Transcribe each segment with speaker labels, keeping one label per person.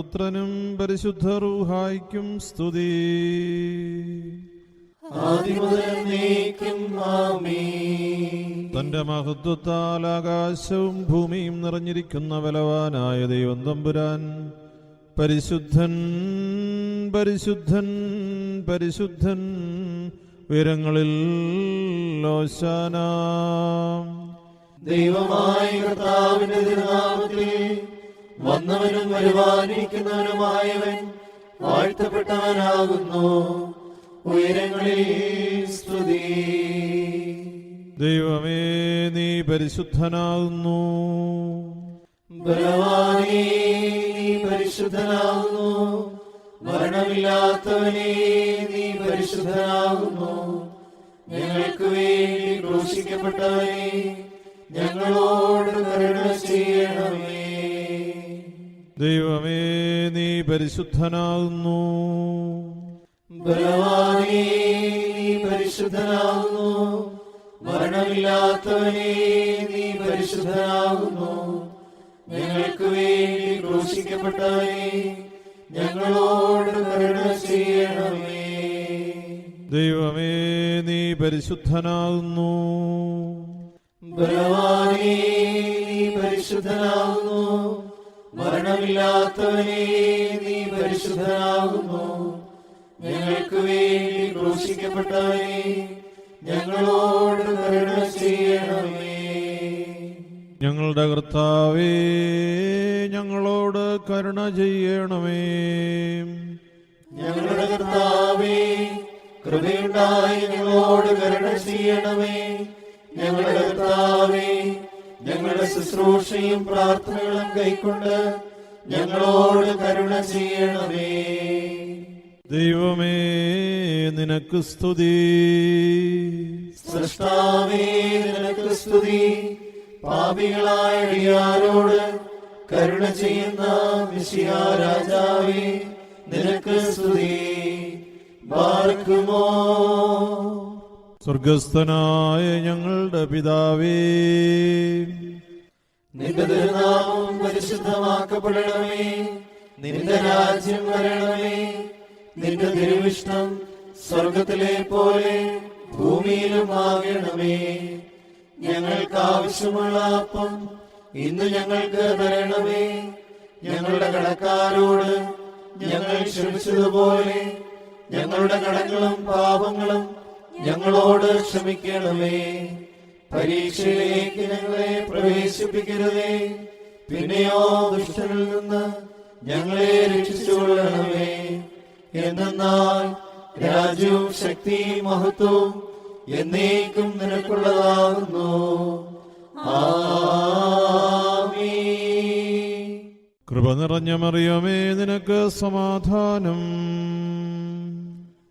Speaker 1: പുത്രനും പരിശുദ്ധ റൂഹായ്ക്കും സ്തുതി. തന്റെ മഹത്വത്താൽ ആകാശവും ഭൂമിയും നിറഞ്ഞിരിക്കുന്ന ബലവാനായ ദൈവം തമ്പുരാൻ പരിശുദ്ധൻ പരിശുദ്ധൻ പരിശുദ്ധൻ, ഉയരങ്ങളിൽ ഓശാന.
Speaker 2: ദൈവമായ കർത്താവിന്റെ തിരുനാമത്തിൽ വന്നവനും വരുവാനിരിക്കുന്നവനുമായവൻ വാഴ്ത്തപ്പെട്ടവനാകുന്നു. ഉയരങ്ങളിൽ സ്തുതി.
Speaker 1: ദൈവമേ, നീ പരിശുദ്ധനാകുന്നു.
Speaker 2: ബലവാനേ, നീ പരിശുദ്ധനാകുന്നു. മരണമില്ലാത്തവനേ, നീ പരിശുദ്ധനാകുന്നു. ഞങ്ങൾക്ക് വേണ്ടി ക്രൂശിക്കപ്പെട്ടവനേ, ഞങ്ങളോട് കരുണ ചെയ്യണമേ.
Speaker 1: ദൈവമേ, നീ പരിശുദ്ധനാകുന്നു.
Speaker 2: ബലവാനേ, നീ പരിശുദ്ധനാകുന്നു. മരണമില്ലാത്തവനേ, നീ പരിശുദ്ധനാകുന്നു. ഞങ്ങൾക്ക് വേണ്ടി ക്രൂശിക്കപ്പെട്ടവനേ, ഞങ്ങളോട് കരുണ ചെയ്യണമേ.
Speaker 1: ദൈവമേ, നീ പരിശുദ്ധനാകുന്നു.
Speaker 2: ബലവാനേ, നീ പരിശുദ്ധനാകുന്നു. മരണമില്ലാത്തവനേ, നീ പരിശുദ്ധനാകുന്നു. ഞങ്ങൾക്ക് വേണ്ടി ക്രൂശിക്കപ്പെട്ടവനേ, ഞങ്ങളോട് കരുണ ചെയ്യണമേ.
Speaker 1: ഞങ്ങളുടെ കർത്താവേ, ഞങ്ങളോട് കരുണ ചെയ്യണമേ.
Speaker 2: ഞങ്ങളുടെ കർത്താവേ, കൃപയുണ്ടായി ഞങ്ങളോട് കരുണ ചെയ്യണമേ. ഞങ്ങളുടെ കർത്താവേ, ഞങ്ങളുടെ ശുശ്രൂഷയും പ്രാർത്ഥനകളും കൈക്കൊണ്ട് ഞങ്ങളോട് കരുണ ചെയ്യണമേ.
Speaker 1: ദൈവമേ, നിനക്ക് സ്തുതി.
Speaker 2: സൃഷ്ടാവേ, നിനക്ക് സ്തുതി. പാപികളായ അടിയാരോട് കരുണ ചെയ്യുന്ന മിശിഹാ രാജാവേ, നിനക്ക് സ്തുതി. ബാർക്കുമോ.
Speaker 1: സ്വർഗസ്ഥനായ ഞങ്ങളുടെ പിതാവേ,
Speaker 2: നിന്റെ തിരുനാമം പരിശുദ്ധമാക്കപ്പെടണമേ. നിന്റെ രാജ്യം വരണമേ. നിന്റെ തിരുവിഷ്ടം സ്വർഗത്തിലെ പോലെ ഭൂമിയിലും ആകണമേ. ഞങ്ങൾക്ക് ആവശ്യമുള്ള അപ്പം ഇന്ന് ഞങ്ങൾക്ക് തരണമേ. ഞങ്ങളുടെ കടക്കാരോട് ഞങ്ങൾ ക്ഷമിച്ചതുപോലെ ഞങ്ങളുടെ കടങ്ങളും പാപങ്ങളും ഞങ്ങളോട് ക്ഷമിക്കണമേ. പരീക്ഷയിലേക്ക് ഞങ്ങളെ പ്രവേശിപ്പിക്കരുതേ, പിന്നെയോ ദുഷ്ടനിൽ നിന്ന് ഞങ്ങളെ രക്ഷിച്ചുകൊള്ളണമേ. എന്തെന്നാൽ രാജ്യവും ശക്തിയും മഹത്വവും എന്നേക്കും നിനക്കുള്ളതാകുന്നു. ആമീൻ.
Speaker 1: കൃപ നിറഞ്ഞ മറിയമേ, നിനക്ക് സമാധാനം.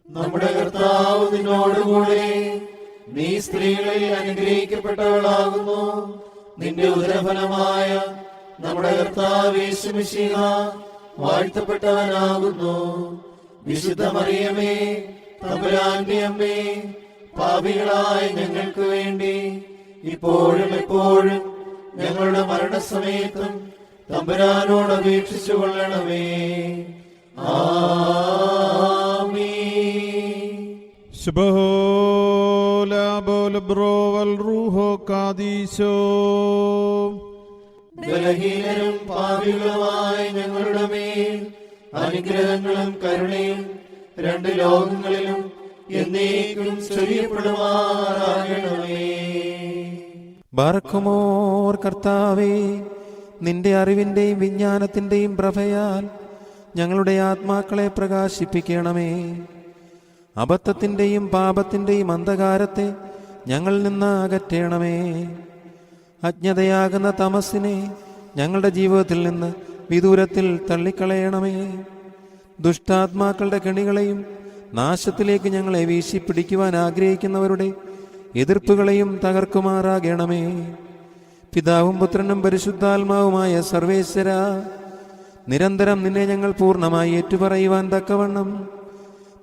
Speaker 2: നമ്മുടെ കർത്താവ് നിന്നോടുകൂടെ, നീ സ്ത്രീകളിൽ അനുഗ്രഹിക്കപ്പെട്ടവളാകുന്നു. നിന്റെ ഉദരഫലമായ നമ്മുടെ കർത്താവ് യേശു മിശിഹ വാഴ്ത്തപ്പെട്ടവനാകുന്നു. വിശുദ്ധ മറിയമേ, തമ്പുരാന്റെ അമ്മേ, പാപികളായ ഞങ്ങൾക്ക് വേണ്ടി ഇപ്പോഴും എപ്പോഴും ഞങ്ങളുടെ മരണസമയത്തും തമ്പുരാനോട് അപേക്ഷിച്ചു കൊള്ളണമേ. ആമീൻ. ബലഹീനരും പാപികളുമായ ഞങ്ങളുടെ മേൽ അനുഗ്രഹങ്ങളും കരുണയും രണ്ട് ലോകങ്ങളിലും എന്നേക്കും ചൊരിയപ്പെടുമാറാകണമേ.
Speaker 3: ബാറക്കുമോർ. കർത്താവേ, നിന്റെ അറിവിന്റെയും വിജ്ഞാനത്തിന്റെയും പ്രഭയാൽ ഞങ്ങളുടെ ആത്മാക്കളെ പ്രകാശിപ്പിക്കണമേ. അബദ്ധത്തിന്റെയും പാപത്തിന്റെയും അന്ധകാരത്തെ ഞങ്ങളിൽ നിന്ന് അകറ്റണമേ. അജ്ഞതയാകുന്ന തമസ്സിനെ ഞങ്ങളുടെ ജീവിതത്തിൽ നിന്ന് വിദൂരത്തിൽ തള്ളിക്കളയണമേ. ദുഷ്ടാത്മാക്കളുടെ കെണികളെയും നാശത്തിലേക്ക് ഞങ്ങളെ വീശിപ്പിടിക്കുവാൻ ആഗ്രഹിക്കുന്നവരുടെ എതിർപ്പുകളെയും തകർക്കുമാറാകണമേ. പിതാവും പുത്രനും പരിശുദ്ധാത്മാവുമായ സർവേശ്വര, നിരന്തരം നിന്നെ ഞങ്ങൾ പൂർണ്ണമായി ഏറ്റുപറയുവാൻ തക്കവണ്ണം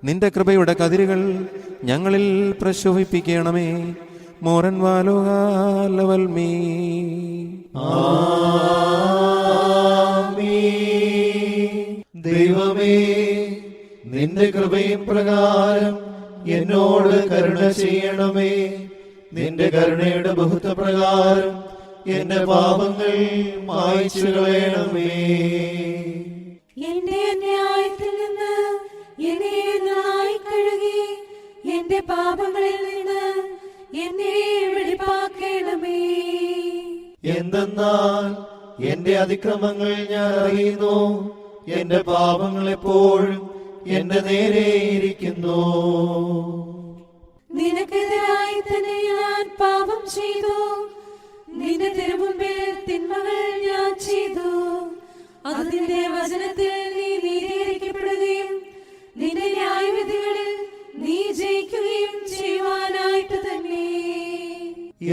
Speaker 3: നിന്റെ കൃപയുടെ കതിരുകൾ ഞങ്ങളിൽ പ്രശോഭിപ്പിക്കണമേ. മോറൻ വാലോകാലവൽമീ.
Speaker 2: ആമീൻ. ദൈവമേ, നിന്റെ കൃപയും പ്രകാരം എന്നോട് കരുണ ചെയ്യണമേ. നിന്റെ കരുണയുടെ ബഹുത്വപ്രകാരം എന്റെ പാപങ്ങൾ മായ്ച്ചു കളയണമേ.
Speaker 4: എന്റെ അന്യായത്തിൽ നിന്ന് എന്നെ നന്നായി കഴുകി എന്റെ പാപങ്ങളിൽ നിന്ന് എന്നെ വെടിപ്പാക്കണമേ.
Speaker 2: എന്തെന്നാൽ എന്റെ അതിക്രമങ്ങൾ ഞാൻ അറിയുന്നു, എന്റെ പാപങ്ങൾ എപ്പോഴും എന്റെ നേരെ ഇരിക്കുന്നു.
Speaker 4: നിനക്കെതിരായി തന്നെ ഞാൻ പാപം ചെയ്തു, നിന്റെ തിരുമുമ്പിൽ തിന്മകൾ ഞാൻ ചെയ്തു. അതിന്റെ വചനത്തിൽ നീ നീതീകരിക്കപ്പെടുകയും നിന്റെ ന്യായവിധികളിൽ നീ ജയിക്കുകയും ചെയ്യുവാനായിട്ട് തന്നെ.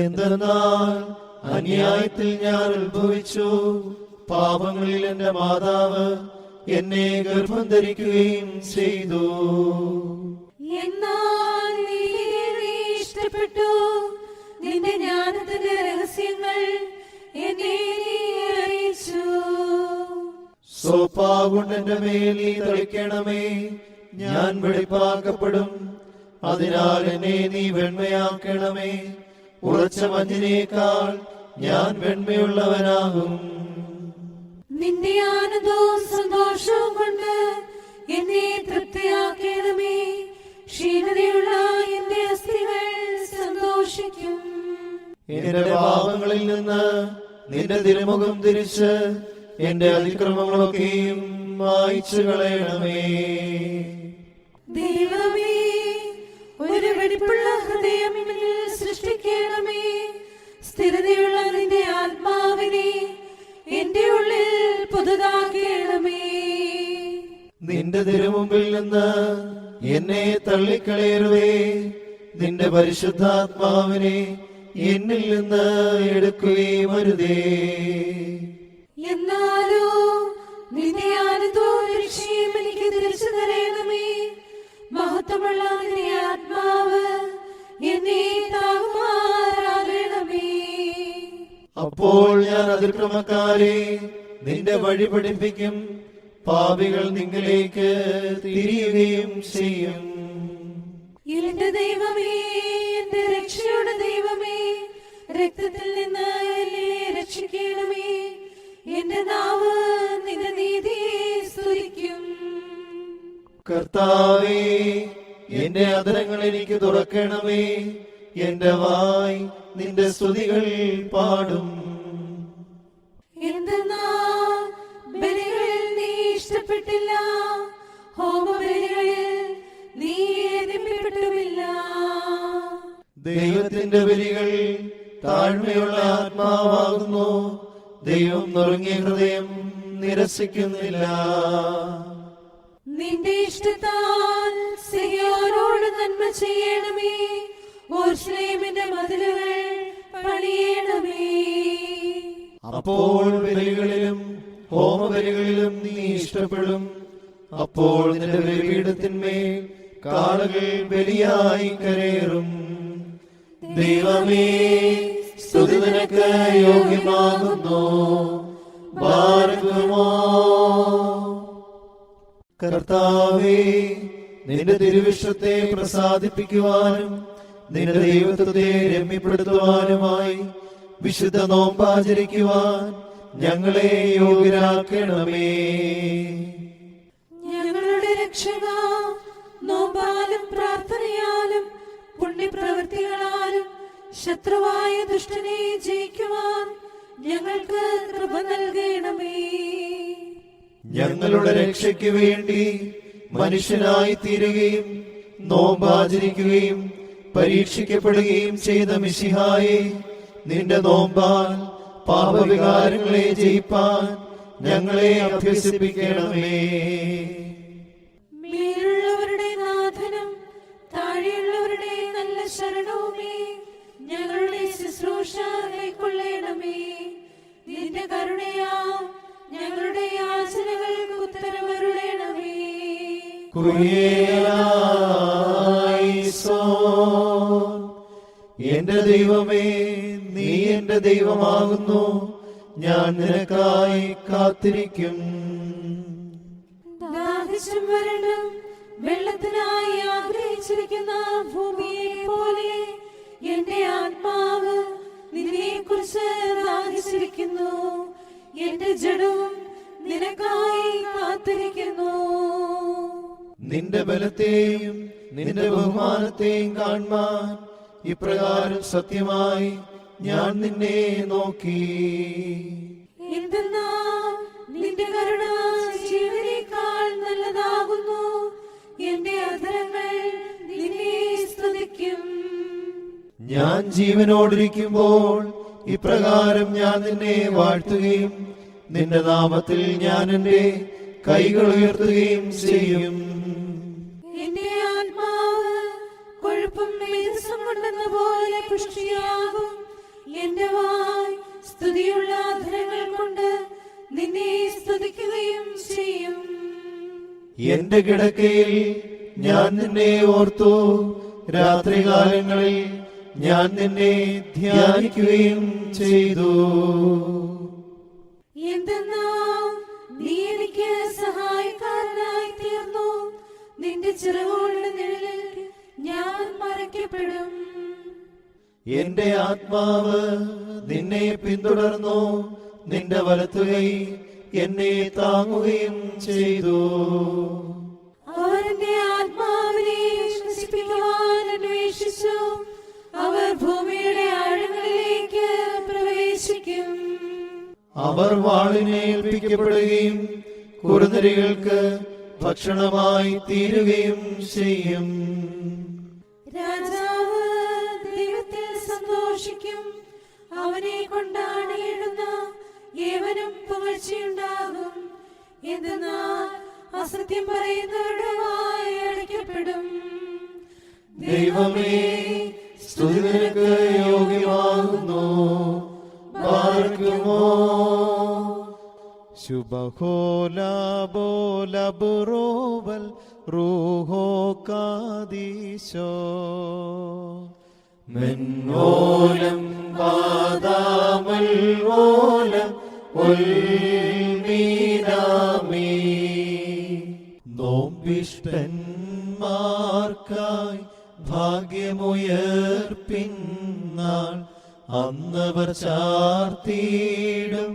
Speaker 2: എന്തെന്നാൽ അന്യായത്തിൽ ഞാൻ ഉത്ഭവിച്ചു, പാപങ്ങളിൽ എന്റെ മാതാവ് എന്നെ ഗർഭം ധരിക്കുകയും ചെയ്തു.
Speaker 4: എന്നാൽ നീതിയെ നീ ഇഷ്ടപ്പെട്ടു, നിന്റെ ജ്ഞാനത്തിന്റെ രഹസ്യങ്ങൾ എന്നെ നീ അറിയിച്ചു.
Speaker 2: സോപ്പാകൊണ്ട് എന്റെ മേൽ നീ തളിക്കണമേ, ഞാൻ വെടിപ്പാക്കപ്പെടും. അതിനാൽ എന്നെ നീ വെണ്മയാക്കണമേ, ഉറച്ച മഞ്ഞിനേക്കാൾ ഞാൻ വെണ്മയുള്ളവനാകും.
Speaker 4: നിന്റെ ആനന്ദവും സന്തോഷവും കൊണ്ട് എന്നെ തൃപ്തിയാക്കണമേ. ക്ഷീണതയുള്ള എന്റെ അസ്ഥികൾ സന്തോഷിക്കും.
Speaker 2: എന്റെ പാപങ്ങളിൽ നിന്ന് നിന്റെ തിരുമുഖം തിരിച്ച് എന്റെ അതിക്രമങ്ങളൊക്കെയും മായ്ച്ചു കളയണമേ.
Speaker 4: ദൈവമേ, ഒരു വെടിപ്പുള്ള ഹൃദയം എന്നിൽ സൃഷ്ടിക്കണമേ. സ്ഥിരതയുള്ള നിന്റെ ആത്മാവിനെ എന്റെ ഉള്ളിൽ പുതുതാക്കണമേ.
Speaker 2: നിന്റെ തിരുമുമ്പിൽ നിന്ന് എന്നെ തള്ളിക്കളയരുതേ, നിന്റെ പരിശുദ്ധാത്മാവിനെ എന്നിൽ നിന്ന് എടുക്കുകയും അരുതേ.
Speaker 4: എന്നാലോ നിന്റെ ആനന്ദവും രക്ഷയും എനിക്ക് തിരിച്ചു തരണമേ. മഹത്വമുള്ള നിന്റെ ആത്മാവ് എന്നെ താങ്ങുമാറാകണമേ.
Speaker 2: അപ്പോൾ ഞാൻ അതിക്രമക്കാരെ നിന്റെ വഴി പഠിപ്പിക്കും, പാപികൾ നിങ്ങളിലേക്ക് തിരിയുകയും ചെയ്യും.
Speaker 4: എന്റെ ദൈവമേ, എന്റെ രക്ഷയുടെ ദൈവമേ, രക്തത്തിൽ നിന്ന് എന്നെ രക്ഷിക്കണമേ. എന്റെ നാവ് നിന്റെ നീതിയെ സ്തുതിക്കും.
Speaker 2: കർത്താവേ, എന്റെ അധരങ്ങൾ എനിക്ക് തുറക്കണമേ, എന്റെ വായ് നിന്റെ സ്തുതികൾ പാടും.
Speaker 4: എന്തെന്നാൽ ബലികളിൽ നീ ഇഷ്ടപ്പെട്ടില്ല, ഹോമബലികളിൽ നീ ഏതിപ്പെട്ടുമില്ല.
Speaker 2: ദൈവത്തിന്റെ ബലികൾ താഴ്മയുള്ള ആത്മാവാകുന്നു, ദൈവം നുറുങ്ങിയ ഹൃദയം നിരസിക്കുന്നില്ല.
Speaker 4: നിന്റെ ഇഷ്ടത്താൽ സിയോനോട് നന്മ ചെയ്യണമേ. യെരൂശലേമിന്റെ മതിലുകൾ പണിയണമേ.
Speaker 2: അപ്പോൾ ബലികളിലും ഹോമബലികളിലും നീ ഇഷ്ടപ്പെടും. അപ്പോൾ നിന്റെ ബലിപീഠത്തിന്മേൽ കാളകൾ ബലിയായി കരയേറും. ദൈവമേ, സ്തുതി നിനക്ക് യോഗ്യമാകുന്നു. ബാരക്കുമോ. കർത്താവേ, നിന്റെ തിരുവിഷ്ടത്തെ പ്രസാദിപ്പിക്കുവാനും നിന്റെ ദൈവത്വത്തെ രമ്യപ്പെടുത്തുവാനുമായി വിശുദ്ധ നോമ്പാചരിക്കുവാൻ ഞങ്ങളെ യോഗ്യരാക്കണമേ.
Speaker 4: ഞങ്ങളുടെ രക്ഷക, നോമ്പാലും പ്രാർത്ഥനയാലും പുണ്യപ്രവൃത്തികളാലും ശത്രുവായ ദുഷ്ടനെ ജയിക്കുവാൻ ഞങ്ങൾക്ക് കൃപ നൽകണമേ.
Speaker 2: ഞങ്ങളുടെ രക്ഷയ്ക്ക് വേണ്ടി മനുഷ്യനായി തീരുകയും നോമ്പാചരിക്കുകയും പരീക്ഷിക്കപ്പെടുകയും ചെയ്ത മിശിഹായെ, നിന്റെ നോമ്പാൽ പാപവികാരങ്ങളെ ജയിപ്പാൻ ഞങ്ങളെ അഭ്യസിപ്പിക്കണമേ.
Speaker 4: മേലുള്ളവരുടെ നാഥനും താഴെയുള്ളവരുടെ നല്ല ശരണവുമേ, ഞങ്ങളുടെ ശുശ്രൂഷ കൈക്കൊള്ളണമേ. നിന്റെ കരുണയാ ഞങ്ങളുടെ യാചനകൾക്ക് ഉത്തരമരുളണമേ.
Speaker 2: എന്റെ ദൈവമേ, നീ എന്റെ ദൈവമാകുന്നു, ഞാൻ നിനക്കായി കാത്തിരിക്കും.
Speaker 4: ദാഹിച്ചും വരണ്ടും വെള്ളത്തിനായി ആഗ്രഹിച്ചിരിക്കുന്ന ഭൂമിയെ പോലെ എന്റെ ആത്മാവ് നിന്നെ കുറിച്ച് ദാഹിച്ചിരിക്കുന്നു. എന്റെ ജഡവും നിനക്കായി കാത്തിരിക്കുന്നു.
Speaker 2: നിന്റെ ബലത്തെയും നിന്റെ ബഹുമാനത്തെയും കാണുവാൻ ഇപ്രകാരം സത്യമായി ഞാൻ നിന്നെ നോക്കി.
Speaker 4: എന്തെന്നാൽ നിന്റെ കരുണ ജീവനേക്കാൾ നല്ലതാകുന്നു. എന്റെ അധരങ്ങൾ നിന്നെ സ്തുതിക്കും.
Speaker 2: ഞാൻ ജീവനോടിരിക്കുമ്പോൾ ഇപ്രകാരം ഞാൻ നിന്നെ വാഴ്ത്തുകയും നിന്റെ നാമത്തിൽ ഞാൻ എന്റെ കൈകൾ ഉയർത്തുകയും ചെയ്യും.
Speaker 4: എന്റെ ആത്മാവ് കൊഴുപ്പും മേധസ്സും കൊണ്ടെന്ന പോലെ പുഷ്ടിയാകും. എന്റെ വായ് സ്തുതിയുള്ള അധരങ്ങൾ കൊണ്ട് നിന്നെ സ്തുതിക്കുകയും ചെയ്യും.
Speaker 2: എന്റെ കിടക്കയിൽ ഞാൻ നിന്നെ ഓർത്തു. രാത്രികാലങ്ങളിൽ ഞാൻ നിന്നെ ധ്യാനിക്കുകയും ചെയ്തു.
Speaker 4: എന്തെന്നാൽ നീ എനിക്ക് സഹായക്കാരനായി തീർന്നു. നിന്റെ ചിറകുകളുടെ നിഴലിൽ ഞാൻ മറയ്ക്കപ്പെടും.
Speaker 2: എന്റെ ആത്മാവ് നിന്നെ പിന്തുടർന്നു. നിന്റെ വലത്തുകൈ എന്നെ താങ്ങുകയും ചെയ്തു.
Speaker 4: അവർ എന്റെ ആത്മാവിനെ നശിപ്പിക്കുവാൻ അന്വേഷിച്ചു. അവർ ഭൂമിയുടെ ആഴങ്ങളിലേക്ക് പ്രവേശിക്കും.
Speaker 2: അവർ വാളിനെ ഏൽപ്പിക്കപ്പെടുകയും കുറുനരികൾക്ക് ഭക്ഷണമായി തീരുകയും ചെയ്യും.
Speaker 4: രാജാവ് ദൈവത്തിൽ സന്തോഷിക്കും. അവനെ കൊണ്ടാടിയിടുന്ന ഏവനും പുകഴ്ചയുണ്ടാകും. എന്തെന്നാൽ അസത്യം പറയുന്നവരുടെ വായ് അടയ്ക്കപ്പെടും.
Speaker 2: ദൈവമേ, സ്തുതി നിനക്ക് യോഗ്യമാകുന്നു. പാർക്കുമോ ശുഭഹോലാബോലബുറോവൽ റൂഹോ കാദീശോ മെന്നോലം വാദാമൽ ഓലം ഒൽമീനാമീ. നോമ്പിഷ്ടന്മാർക്കായി ഭാഗ്യമുയർപ്പിന്നാൾ അന്നവർ ചാർത്തിയിടും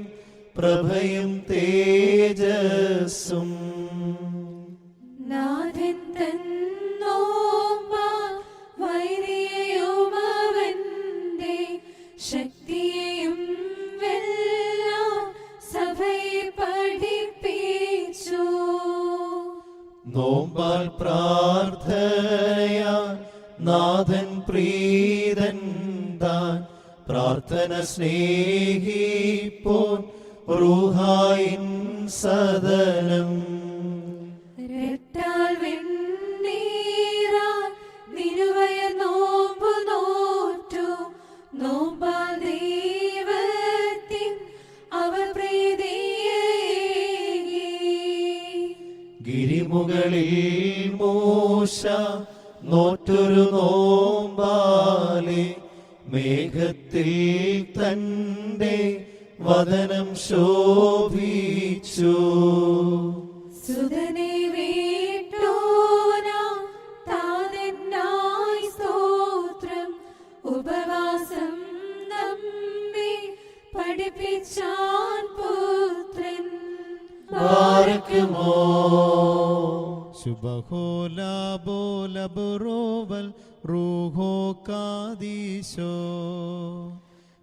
Speaker 2: പ്രഭയും തേജസ്സും.
Speaker 4: നാഥൻ തൻ നോമ്പാൽ വൈരിയെയും അവന്റെ ശക്തിയെയും വെല്ലാൻ സഭയെ പഠിപ്പിച്ചു.
Speaker 2: നോമ്പാൽ പ്രാർത്ഥനയാൽ നാഥൻ പ്രീതൻ താൻ. പ്രാർത്ഥന സ്നേഹിപ്പോൻ റൂഹായിൻ സദനം.
Speaker 4: രട്ടാൽ വെണ്ണീറാൽ നിരുവയർ നോമ്പു നോറ്റു. നോമ്പാൽ ദൈവത്തിൻ അവർ പ്രീതിയേകി.
Speaker 2: ഗിരിമുകളിൽ മോശ നോറ്റൊരു നോമ്പാലെ മേഘത്തിൽ തന്റെ വദനം ശോഭിച്ചു.
Speaker 4: സുതനെ വീട്ടോനാം താതനായി സ്തോത്രം. ഉപവാസം നമ്മെ പഠിപ്പിച്ചാൻ പുത്രൻ.
Speaker 2: പാർക്കുമോ
Speaker 1: ശുഭഹോലാബോലബുറോവൽ റൂഹോ കാദീശോ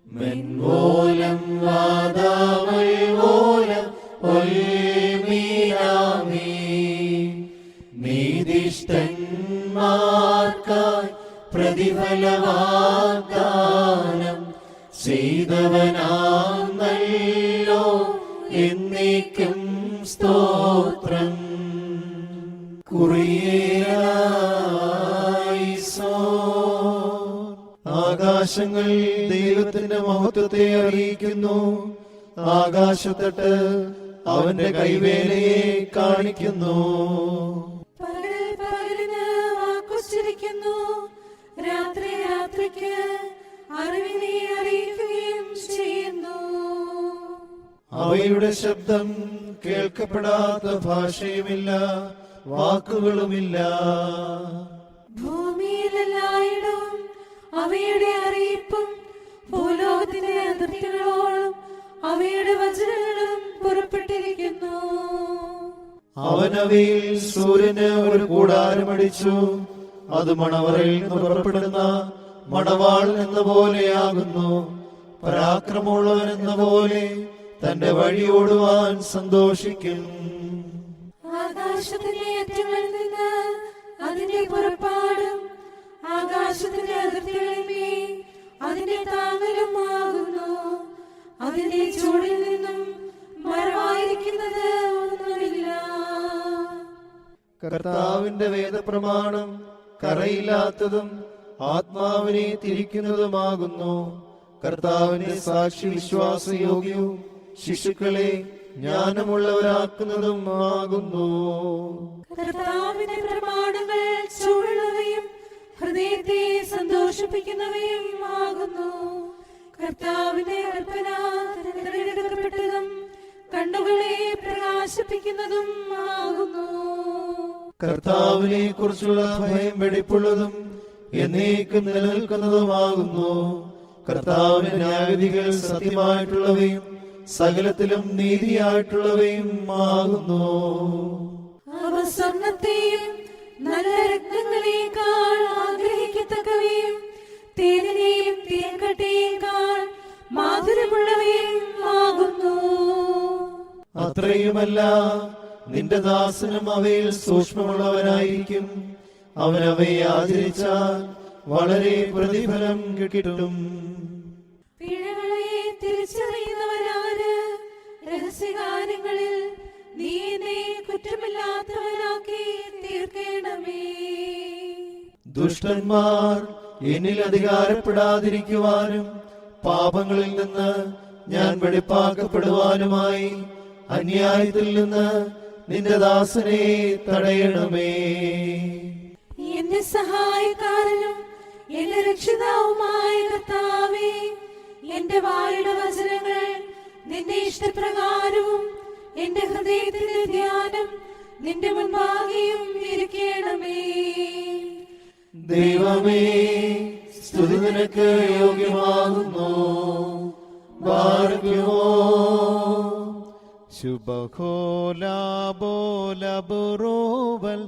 Speaker 2: മെൻമൂലം വാദാമൽമൂലം ഒൽമീനാമീ. നീതിഷ്ഠന്മാർക്കായി പ്രതിഫലവാഗ്ദാനം ചെയ്തവനാം നല്ലോ എന്നേക്കും സ്തോത്രം. ആകാശങ്ങൾ ദൈവത്തിന്റെ മഹത്വത്തെ അറിയിക്കുന്നു. ആകാശത്തട്ട് അവന്റെ കൈവേലയെ കാണിക്കുന്നു.
Speaker 4: പകൽ പകലിന് വാക്കുച്ചരിക്കുന്നു. രാത്രി രാത്രിക്ക് അറിവിനെ അറിയിക്കുകയും ചെയ്യുന്നു.
Speaker 2: അവയുടെ ശബ്ദം കേൾക്കപ്പെടാത്ത ഭാഷയുമില്ല. വാക്കുകളുമില്ല.
Speaker 4: ഭൂമിയിലെല്ലായിടവും അവയുടെ അറിയിപ്പും ഭൂലോകത്തിന്റെ അതിർത്തികളോളം അവയുടെ വചനങ്ങളും പുറപ്പെട്ടിരിക്കുന്നു.
Speaker 2: അവനവയിൽ സൂര്യന് ഒരു കൂടാരമടിച്ചു. അത് മണവറയിൽ നിന്ന് പുറപ്പെടുന്ന മണവാൾ എന്ന പോലെയാകുന്നു. പരാക്രമമുള്ളവൻ എന്ന പോലെ തന്റെ വഴിയോടുവാൻ സന്തോഷിക്കും.
Speaker 4: ആകാശത്തിന്റെ അറ്റങ്ങളിൽ നിന്ന് അതിന്റെ പുറപ്പാടും ആകാശത്തിന്റെ അതിർത്തികളിൽ അതിന്റെ താങ്ങലും ആകുന്നു. അതിന്റെ ചൂടിൽ നിന്നും മറവായിരിക്കുന്നത് ഒന്നുമില്ല.
Speaker 2: കർത്താവിന്റെ വേദപ്രമാണം കറയില്ലാത്തതും ആത്മാവിനെ തിരിക്കുന്നതുമാകുന്നു. കർത്താവിന്റെ സാക്ഷി വിശ്വാസയോഗ്യവും ശിശുക്കളെ ജ്ഞാനമുള്ളവരാക്കുന്നതും ആകുന്നു.
Speaker 4: കർത്താവിന്റെ പ്രമാണങ്ങൾ ചൂടുള്ളവയും ഹൃദയത്തെ സന്തോഷിപ്പിക്കുന്നവയും ആകുന്നു. കർത്താവിന്റെ കൽപ്പന തിരഞ്ഞെടുക്കപ്പെട്ടതും കണ്ണുകളെ പ്രകാശിപ്പിക്കുന്നതും ആകുന്നു.
Speaker 2: കർത്താവിനെ കുറിച്ചുള്ള ഭയം വെടിപ്പുള്ളതും എന്നേക്കും നിലനിൽക്കുന്നതുമാകുന്നു. കർത്താവിന്റെ ന്യായവിധികൾ സത്യമായിട്ടുള്ളവയും സകലത്തിലും നീതിയായിട്ടുള്ളവയും ആകുന്നു.
Speaker 4: അവ സ്വർണ്ണത്തെയും നല്ല രത്നങ്ങളെക്കാൾ ആഗ്രഹിക്കത്തക്കവയും തേനിനെയും തേൻകട്ടയേക്കാൾ മാധുര്യമുള്ളവയും ആകുന്നു.
Speaker 2: അത്രയുമല്ല, നിന്റെ ദാസനും അവയിൽ സൂക്ഷ്മമുള്ളവനായിരിക്കും. അവനവയെ ആചരിച്ചാൽ വളരെ പ്രതിഫലം കിട്ടും.
Speaker 4: പിഴകളെ തിരിച്ചറിയുന്നവരാര്? രഹസ്യകാര്യങ്ങളിൽ നീ എന്നെ കുറ്റമില്ലാത്തവനാക്കി തീർക്കണമേ.
Speaker 2: ദുഷ്ടന്മാർ എന്നിൽ അധികാരപ്പെടാതിരിക്കുവാനും പാപങ്ങളിൽ നിന്ന് ഞാൻ വെടിപ്പാക്കപ്പെടുവാനുമായി അന്യായത്തിൽ നിന്ന് നിന്റെ ദാസനെ തടയണമേ.
Speaker 4: എന്റെ സഹായക്കാരനും എന്റെ രക്ഷിതാവുമായ കർത്താവേ, എന്റെ വായുടെ വചനങ്ങൾ നിന്റെ ഇഷ്ടപ്രകാരവും എന്റെ ഹൃദയത്തിന്റെ ധ്യാനം നിന്റെ മുൻപാകെയും ഇരിക്കണമേ.
Speaker 2: ദൈവമേ, സ്തുതി നിനക്ക് യോഗ്യമാകുന്നു. ബാരക്കുമോ
Speaker 1: ശുഭഹോലാബോലബുറോവൽ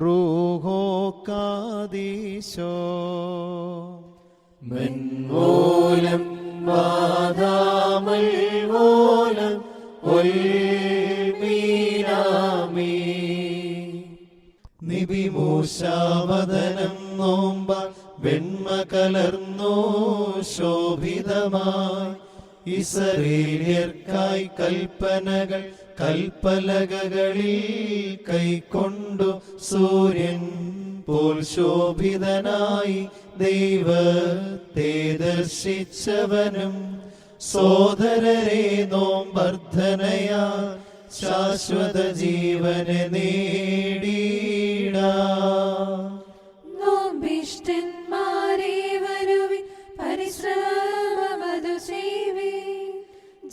Speaker 1: റൂഹോ കാദീശോ
Speaker 2: മെൻമൂലം ബാദാമൽ മൂലം ഒൽമീനാമീ നിബിമൂശാവദനം നോമ്പ വെണ്മ കലർന്നോ ശോഭിതമായി ഇസ്രായേല്യർക്കായി കൽപ്പനകൾ കൽപ്പലകകളിൽ കൈക്കൊണ്ടു സൂര്യൻ പോൽ ശോഭിതനായി ദൈവത്തെ ദർശിച്ചവനും സോദരരെ നോമ്പർദ്ധനയാ ശാശ്വത ജീവനെ നേടിയിടാ.
Speaker 4: നോമ്പിഷ്ടന്മാരെ വരുവിൻ, പരിശ്രമമതു ചെയ്യുവിൻ.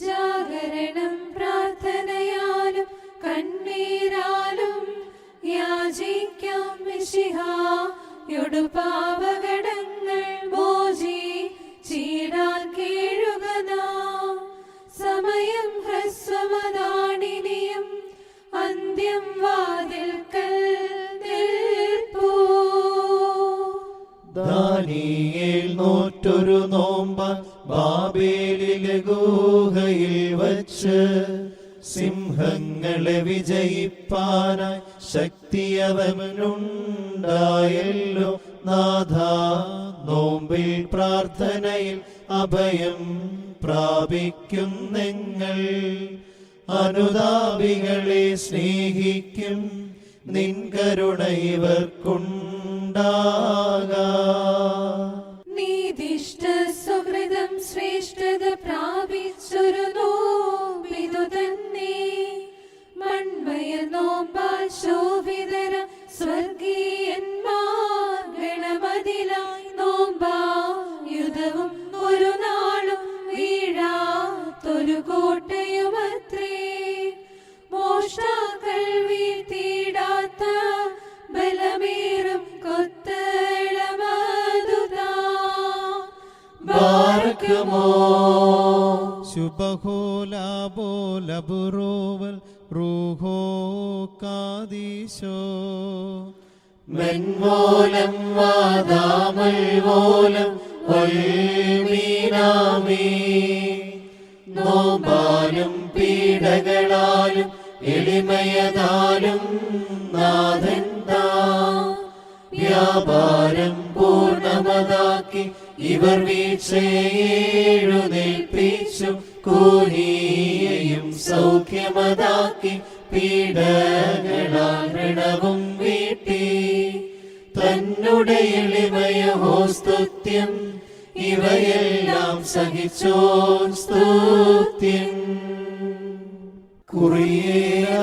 Speaker 4: ജാഗരണം പ്രാർത്ഥനയാലും കണ്ണീരാലും യാചിക്കാം മിശിഹായോടു പാപകടങ്ങൾ മോചിച്ചിടാൻ കേഴുക നാം. സമയം ഹ്രസ്വമതാണിനിയും അന്ത്യം വാതിൽക്കൽ നിൽപ്പൂ.
Speaker 2: ദാനിയേൽ നോറ്റൊരു നോമ്പ ബാബേലിലെ ഗുഹയിൽ വച്ച് സിംഹങ്ങളെ വിജയിപ്പാനായി ശക്തിയവനുണ്ടായല്ലോ നാഥ. നോമ്പിൽ പ്രാർത്ഥനയിൽ അഭയം പ്രാപിക്കുന്നങ്ങൾ അനുതാപികളെ സ്നേഹിക്കും. നിൻ കരുണ ഇവർക്കുണ്ടാകാ.
Speaker 4: നീതിഷ്ഠ സുഹൃതം ശ്രേഷ്ഠത പ്രാപിച്ചൊരു നോമ്പിതു തന്നെ. മൺമയ നോമ്പാൽ ശോഭിതര സ്വർഗീയന്മാർ ഗണമതിലായി നോമ്പായുധവും ഒരു നാളും വീഴാത്തൊരു കോട്ടയുമത്രേ. മോഷ്ടാക്കൾ വീഴ്ത്തിയിടാത്ത
Speaker 2: മെൻമൂലം വാദാമൽ മൂലം ഒൽമീനാമേ നോമ്പാലും പീഡകളാലും എളിമയതാലും നാഥൻ താൻ വ്യാപാരം പൂർണ്ണമതാക്കി ഇവർ വീഴ്ചയെഴുന്നേൽപ്പിച്ചു കൂനിയെയും സൗഖ്യമതാക്കി പീഡകളാൽ ഋണവും വീട്ടി തന്നുടെ എളിമയോ സ്തുത്യം ഇവയെല്ലാം സഹിച്ചോൻ സ്തുത്യം കുറിയേലായിസോ.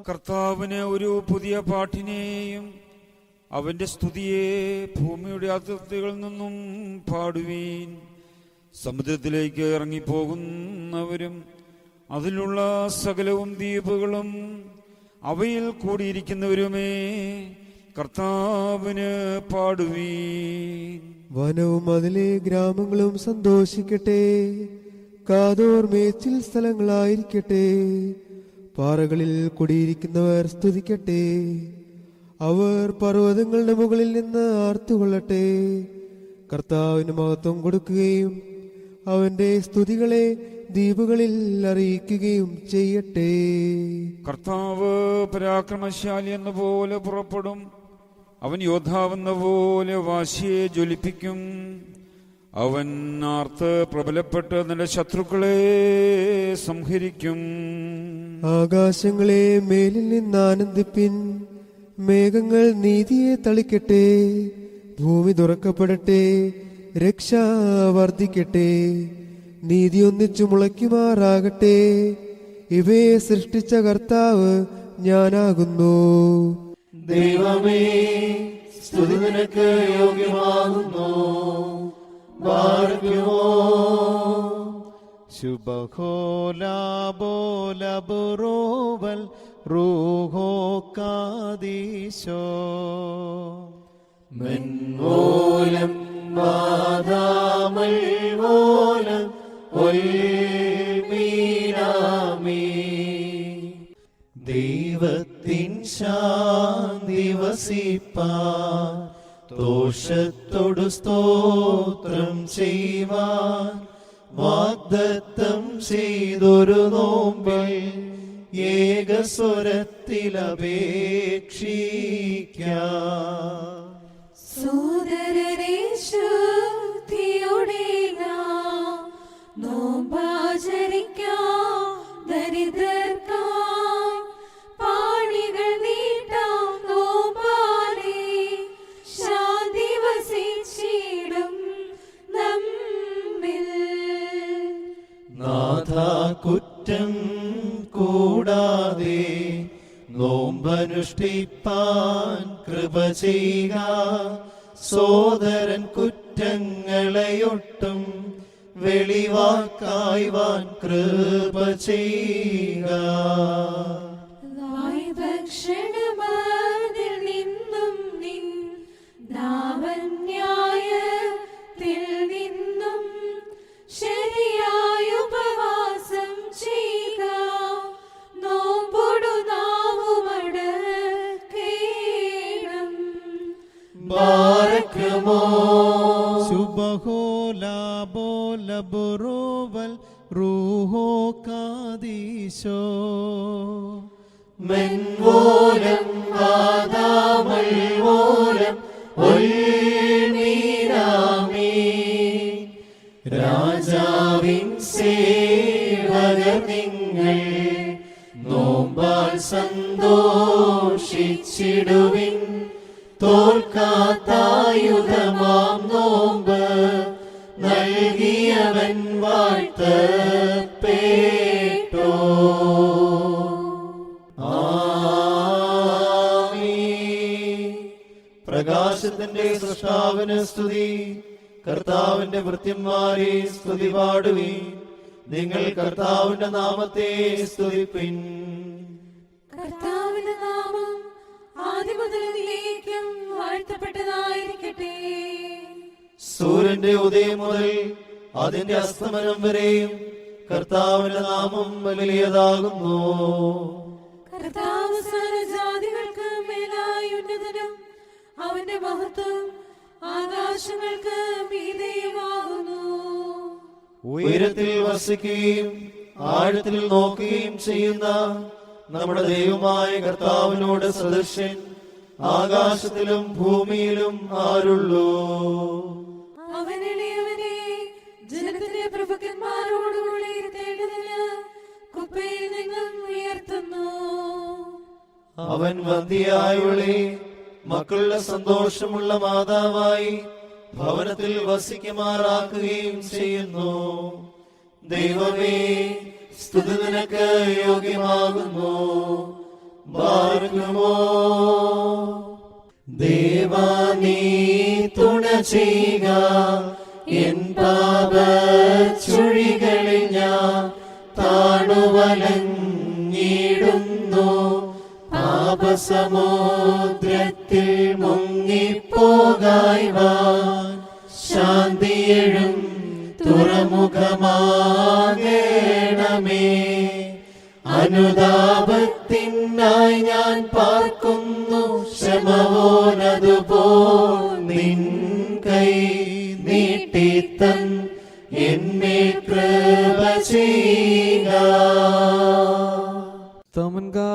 Speaker 5: കർത്താവിന് ഒരു പുതിയ പാട്ടിനെയും അവന്റെ സ്തുതിയെ ഭൂമിയുടെ അതിർത്തികളിൽ നിന്നും പാടുവീൻ. സമുദ്രത്തിലേക്ക് ഇറങ്ങിപ്പോകുന്നവരും അതിലുള്ള സകലവും ദ്വീപുകളും അവയിൽ കൂടിയിരിക്കുന്നവരുമേ കർത്താവിന് പാടുവീൻ.
Speaker 6: വനവും അതിലെ ഗ്രാമങ്ങളും സന്തോഷിക്കട്ടെ. കാതോർ മേച്ചിൽ സ്ഥലങ്ങളായിരിക്കട്ടെ. പാറകളിൽ കുടിയിരിക്കുന്നവർ സ്തുതിക്കട്ടെ. അവർ പർവ്വതങ്ങളുടെ മുകളിൽ നിന്ന് ആർത്തുകൊള്ളട്ടെ. കർത്താവിന് മഹത്വം കൊടുക്കുകയും അവന്റെ സ്തുതികളെ ദ്വീപുകളിൽ അറിയിക്കുകയും ചെയ്യട്ടെ.
Speaker 5: കർത്താവ് പരാക്രമശാലി എന്ന പോലെ പുറപ്പെടും. അവൻ യോദ്ധാവെന്ന പോലെ വാശിയെ ജ്വലിപ്പിക്കും. അവൻ ആർത്ത് പ്രബലപ്പെട്ട് നിന്റെ ശത്രുക്കളെ സംഹരിക്കും.
Speaker 6: ആകാശങ്ങളെ മേലിൽ നിന്ന് ആനന്ദിപ്പിൻ. മേഘങ്ങൾ നീതിയെ തളിക്കട്ടെ. ഭൂമി തുറക്കപ്പെടട്ടെ. രക്ഷ വർദ്ധിക്കട്ടെ. നീതി ഒന്നിച്ചു മുളയ്ക്കുമാറാകട്ടെ. ഇവയെ സൃഷ്ടിച്ച കർത്താവ് ഞാനാകുന്നു.
Speaker 2: ദൈവമേ സ്തുതി നിനക്ക് യോഗ്യമാകുന്നു. ബാർക്കുമോ
Speaker 1: ശുഭഹോലാബോലബുറോവൽ റൂഹോ കാദീശോ
Speaker 2: മെൻമൂലം വാദാമൽ മൂലം ഒൽമീനാമേ ദൈവത്തിൻ ശാന്തി വസിപ്പാൻ ദോഷത്തോടു സ്തോത്രം ചെയ്യുവാൻ വാഗ്ദത്തം ചെയ്തൊരു നോമ്പിൽ ഏകസ്വരത്തിലപേക്ഷിക്കാം.
Speaker 4: സോദരരേ ശുദ്ധിയോടെ നാം നോമ്പാചരിക്കാം. ദരിദ്രർക്കായി പാണികൾ നീട്ടാം. നോമ്പാലെ ശാന്തി വസിച്ചിടും നമ്മിൽ.
Speaker 2: നാഥ കുറ്റം കൂടാതെ നോമ്പനുഷ്ഠിപ്പാൻ കൃപ ചെയ്യുക. സോദരൻ കുറ്റങ്ങളെയൊട്ടും വെളിവാക്കായ്വാൻ കൃപ ചെയ്യുക.
Speaker 4: ഭക്ഷണമതിൽ നിന്നും നിൻ നാവന്യായത്തിൽ നിന്നും ശരിയായ ഉപവാസം ചെയ്യുക. നോമ്പൊടു നാവുമടക്കേണം.
Speaker 2: ബാരക്കുമോ
Speaker 1: ശുഭഹോലാബോലബുറോവൽ റൂഹോ കാദീശോ
Speaker 2: മെൻമൂലം വാദാമൽ മൂലം ഒൽമീനാമേ രാജാവിൻ സേവകർ നിങ്ങൾ നോമ്പാൽ സന്തോഷിച്ചിടുവിൻ. തോൽക്കാത്തായുധമാം നോമ്പ് നൽകിയവൻ വാഴ്ത്തപ്പേട്ടോ. ആമീൻ. പ്രകാശത്തിന്റെ സൃഷ്ടാവിന് സ്തുതി. കർത്താവിന്റെ ഭൃത്യന്മാരെ സ്തുതി പാടുവിൻ. നിങ്ങൾ കർത്താവിന്റെ നാമത്തെ സ്തുതിപ്പിൻ.
Speaker 4: കർത്താവിന്റെ നാമം ആദിമുതലേക്കും വാഴ്ത്തപ്പെട്ടതായിരിക്കട്ടെ.
Speaker 2: സൂര്യന്റെ ഉദയം മുതൽ അതിന്റെ അസ്തമനം വരെയും കർത്താവിന്റെ നാമം വലിയതാകുന്നു.
Speaker 4: അവന്റെ മഹത്വം ആകാശങ്ങൾക്ക് മീതെയുമാകുന്നു.
Speaker 2: ഉയരത്തിൽ വസിക്കുകയും ആഴത്തിൽ നോക്കുകയും ചെയ്യുന്ന നമ്മുടെ ദൈവമായ കർത്താവിനോട് സദൃശൻ ആകാശത്തിലും ഭൂമിയിലും ആരുള്ളൂ?
Speaker 4: അവൻ എളിയവനെ ജനത്തിന്റെ പ്രഭുക്കന്മാരോടുകൂടി ഇരുത്തേണ്ടതിന് കുപ്പയിൽ നിന്നും ഉയർത്തുന്നു.
Speaker 2: അവൻ വന്ധ്യയായവളെ മക്കളുടെ സന്തോഷമുള്ള മാതാവായി ഭവനത്തിൽ വസിക്കുമാറാക്കുകയും ചെയ്യുന്നു. ദൈവമേ, സ്തുതി നിനക്ക് യോഗ്യമാകുന്നു. ബാർക്കുമോ ദേവാ, നീ തുണ ചെയ്യുക. എൻ പാപ ചുഴികളിൽ ഞാൻ താണുവലഞ്ഞിടുന്നു. പാപസമുദ്രത്തിൽ മുങ്ങിപ്പോകായ്വാൻ ശാന്തിയെഴും തുറമുഖമാകണമേ. അനുതാപത്തിനായി ഞാൻ പാർക്കുന്നു. ക്ഷമവോനതുപോൽ നിൻ കൈ നീട്ടിത്തൻ എന്മേൽ കൃപ ചെയ്യുക.
Speaker 3: തമൻകാലോസ്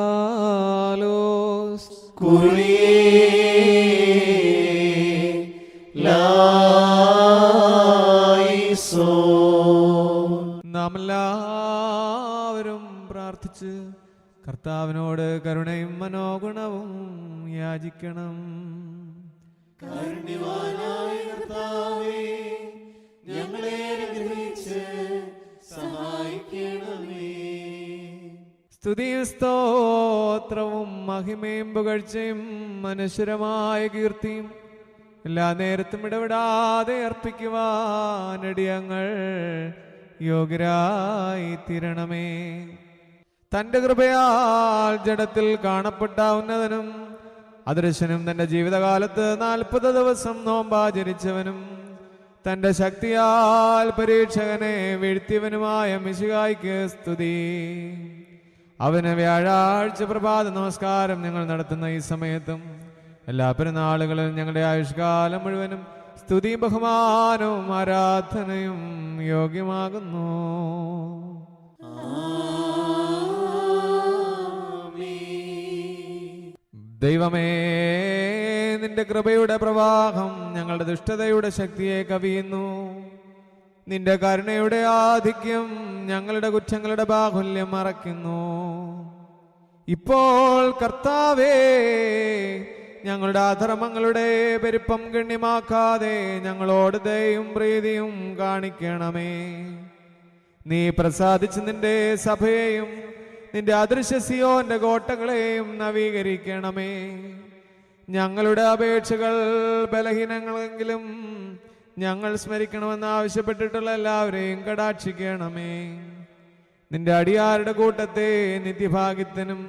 Speaker 3: നാം എല്ലാവരും പ്രാർത്ഥിച്ച് കർത്താവിനോട് കരുണയും മനോഗുണവും യാചിക്കണം.
Speaker 2: കാരുണ്യവാനായ കർത്താവേ, ഞങ്ങളെ അനുഗ്രഹിച്ച് സഹായിക്കണമേ.
Speaker 3: സ്തുതിയും സ്തോത്രവും മഹിമയും പുകഴ്ചയും അനശ്വരമായ കീർത്തിയും എല്ലാ നേരത്തും ഇടപെടാതെ അർപ്പിക്കുവാനടിയങ്ങൾ യോഗ്യരായി തീരണമേ. തന്റെ കൃപയാൽ ജഡത്തിൽ കാണപ്പെട്ട ഉന്നതനും അദൃശ്യനും തന്റെ ജീവിതകാലത്ത് 40 ദിവസം നോമ്പാചരിച്ചവനും തന്റെ ശക്തിയാൽ പരീക്ഷകനെ വീഴ്ത്തിയവനുമായ മിശിഹായ്ക്ക് സ്തുതി. അവന് വ്യാഴാഴ്ച പ്രഭാത നമസ്കാരം ഞങ്ങൾ നടത്തുന്ന ഈ സമയത്തും എല്ലാ പെരുന്നാളുകളിലും ഞങ്ങളുടെ ആയുഷ്കാലം മുഴുവനും സ്തുതിയും ബഹുമാനവും ആരാധനയും യോഗ്യമാകുന്നു. ദൈവമേ, നിന്റെ കൃപയുടെ പ്രവാഹം ഞങ്ങളുടെ ദുഷ്ടതയുടെ ശക്തിയെ കവിയുന്നു. നിന്റെ കരുണയുടെ ആധിക്യം ഞങ്ങളുടെ കുറ്റങ്ങളുടെ ബാഹുല്യം മറയ്ക്കുന്നു. ഇപ്പോൾ കർത്താവേ, ഞങ്ങളുടെ അധർമ്മങ്ങളുടെ പെരുപ്പം ഗണ്യമാക്കാതെ ഞങ്ങളോട് ദയയും പ്രീതിയും കാണിക്കണമേ. നീ പ്രസാദിച്ച് നിന്റെ സഭയെയും നിന്റെ അദൃശ്യ സിയോന്റെ കോട്ടകളെയും നവീകരിക്കണമേ. ഞങ്ങളുടെ അപേക്ഷകൾ ബലഹീനങ്ങളെങ്കിലും ഞങ്ങൾ സ്മരിക്കണമെന്ന് ആവശ്യപ്പെട്ടിട്ടുള്ള എല്ലാവരെയും കടാക്ഷിക്കണമേ. നിന്റെ അടിയാരുടെ കൂട്ടത്തെ നിത്യഭാഗ്യത്തിനും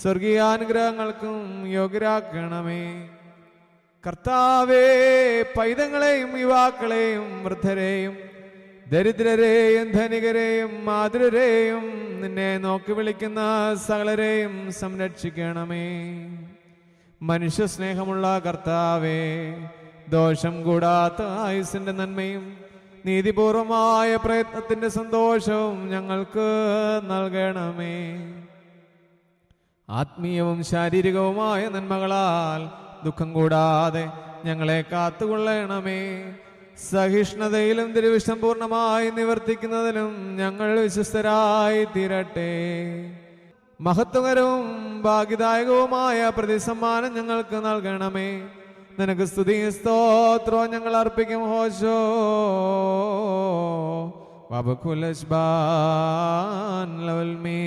Speaker 3: സ്വർഗീയാനുഗ്രഹങ്ങൾക്കും യോഗ്യരാക്കണമേ. കർത്താവേ, പൈതങ്ങളെയും യുവാക്കളെയും വൃദ്ധരെയും ദരിദ്രരെയും ധനികരെയും മാതൃരെയും നിന്നെ നോക്കി വിളിക്കുന്ന സകലരെയും സംരക്ഷിക്കണമേ. മനുഷ്യ സ്നേഹമുള്ള കർത്താവേ, ദോഷം കൂടാത്ത ആയുസിന്റെ നന്മയും നീതിപൂർവമായ പ്രയത്നത്തിന്റെ സന്തോഷവും ഞങ്ങൾക്ക് നൽകണമേ. ആത്മീയവും ശാരീരികവുമായ നന്മകളാൽ ദുഃഖം കൂടാതെ ഞങ്ങളെ കാത്തുകൊള്ളണമേ. സഹിഷ്ണുതയിലും തിരുവിഷ്ടം പൂർണ്ണമായി നിവർത്തിക്കുന്നതിലും ഞങ്ങൾ വിശ്വസ്തരായി തീരട്ടെ. മഹത്വകരവും ഭാഗ്യദായകവുമായ പ്രതിസമ്മാനം ഞങ്ങൾക്ക് നൽകണമേ. നിനക്ക് സ്തുതിയും സ്തോത്രവും ഞങ്ങൾ അർപ്പിക്കും. ഹോശോ വബകുലശ്ബാൻ ലവൽമീ.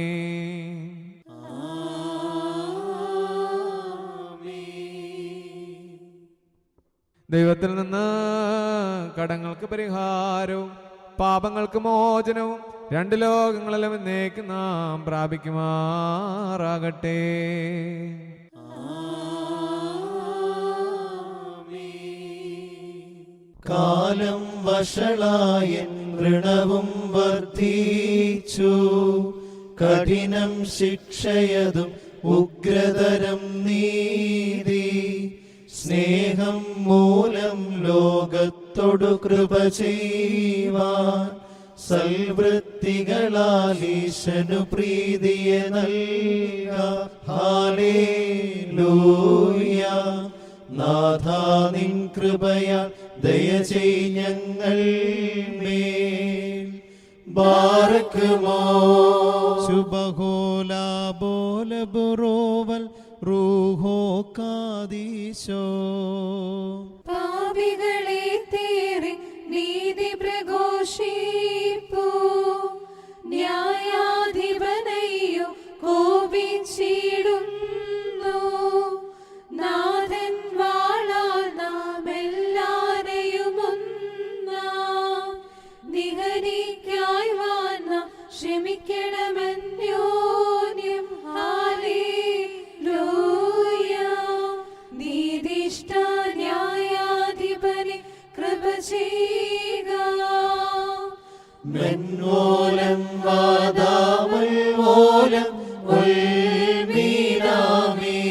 Speaker 3: ദൈവത്തിൽ നിന്ന് കടങ്ങൾക്ക് പരിഹാരവും പാപങ്ങൾക്ക് മോചനവും 2 ലോകങ്ങളിലും എന്നേക്കും നാം പ്രാപിക്കുമാറാകട്ടെ.
Speaker 2: കാലം വഷളായ ഋണവും വർദ്ധിച്ചു, കഠിനം ശിക്ഷയതും ഉഗ്രതരം നീതി. സ്നേഹ ഞങ്ങളോടു കൃപ ചെയ്യുവാൻ സൽവൃത്തികളാൽ ഈശനു പ്രീതിയെ നൽക. ഹല്ലേലൂയ. നാഥാ നിൻ കൃപയാൽ ദയ ചെയ് ഞങ്ങൾ മേൽ. ബാരക്കുമോ
Speaker 1: ശുഭഹോല ബോല ബുറോവൽ റൂഹോ കാദീശോ.
Speaker 4: പാപികളെ തേറി നീതി പ്രഘോഷിപ്പൂ. ന്യായാധിപനയ്യോ കോപിച്ചിടുന്നു. നാഥൻ വാളാൽ നാം എല്ലാരെയും ഒന്നാം നിഹനിക്കായി വാന്ന ക്ഷമിക്കണമെന്യോന്യം. ഹല്ലേലൂയ. നീതിഷ്ഠ ന്യായാധിപനെ കൃപ ചെയ്യുക.
Speaker 2: മെൻവോലം വാദാമൽവോലം ഉൾമീനാമേ.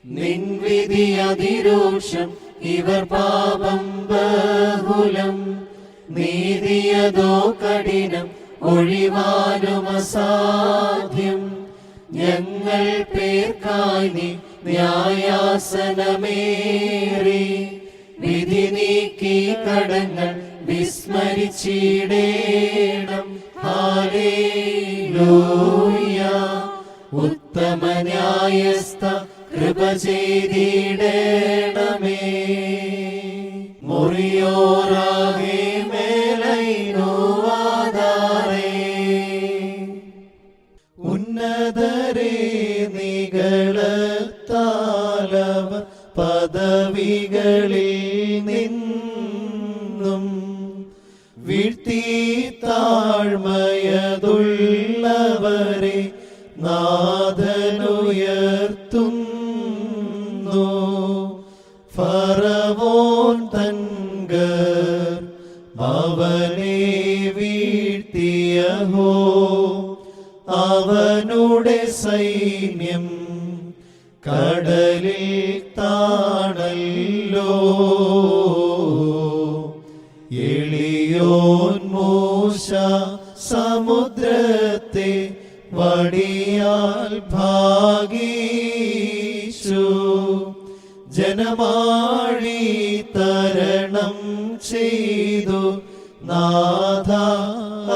Speaker 2: നിൻ വിധി അതിരൂക്ഷം ഇവർ പാപം ബഹുലം. നീതിയതോ കഠിനം ഒഴിവാനും അസാധ്യം. ഞങ്ങൾ പേർക്കായി നീ ന്യായാസനമേറി വിധി നീക്കി കടങ്ങൾ വിസ്മരിച്ചിടേണം. ഹല്ലേലൂയ. ഉത്തമ ന്യായസ്ഥ കൃപ ചെയ്തിടണമേ. മുറിയോറാകെ മേലൈനോ ആധാരേ. ഉന്നതരേ നികളത്താലവർ പദവികളിൽ നിന്നും വീഴ്ത്തി താഴ്മയതുള്ളവരെ നാഥനുയർത്തുന്നു. ഫറവോൻ തൻഗർ അവനെ വീഴ്ത്തിയഹോ. അവനുടെ സൈന്യം കടലിൽ താണല്ലോ. എളിയോൻ മൂശ സമുദ്രത്തെ വടിയാൽ ഭാഗിച്ചു. ജനമാഴി തരണം ചെയ്തു നാഥ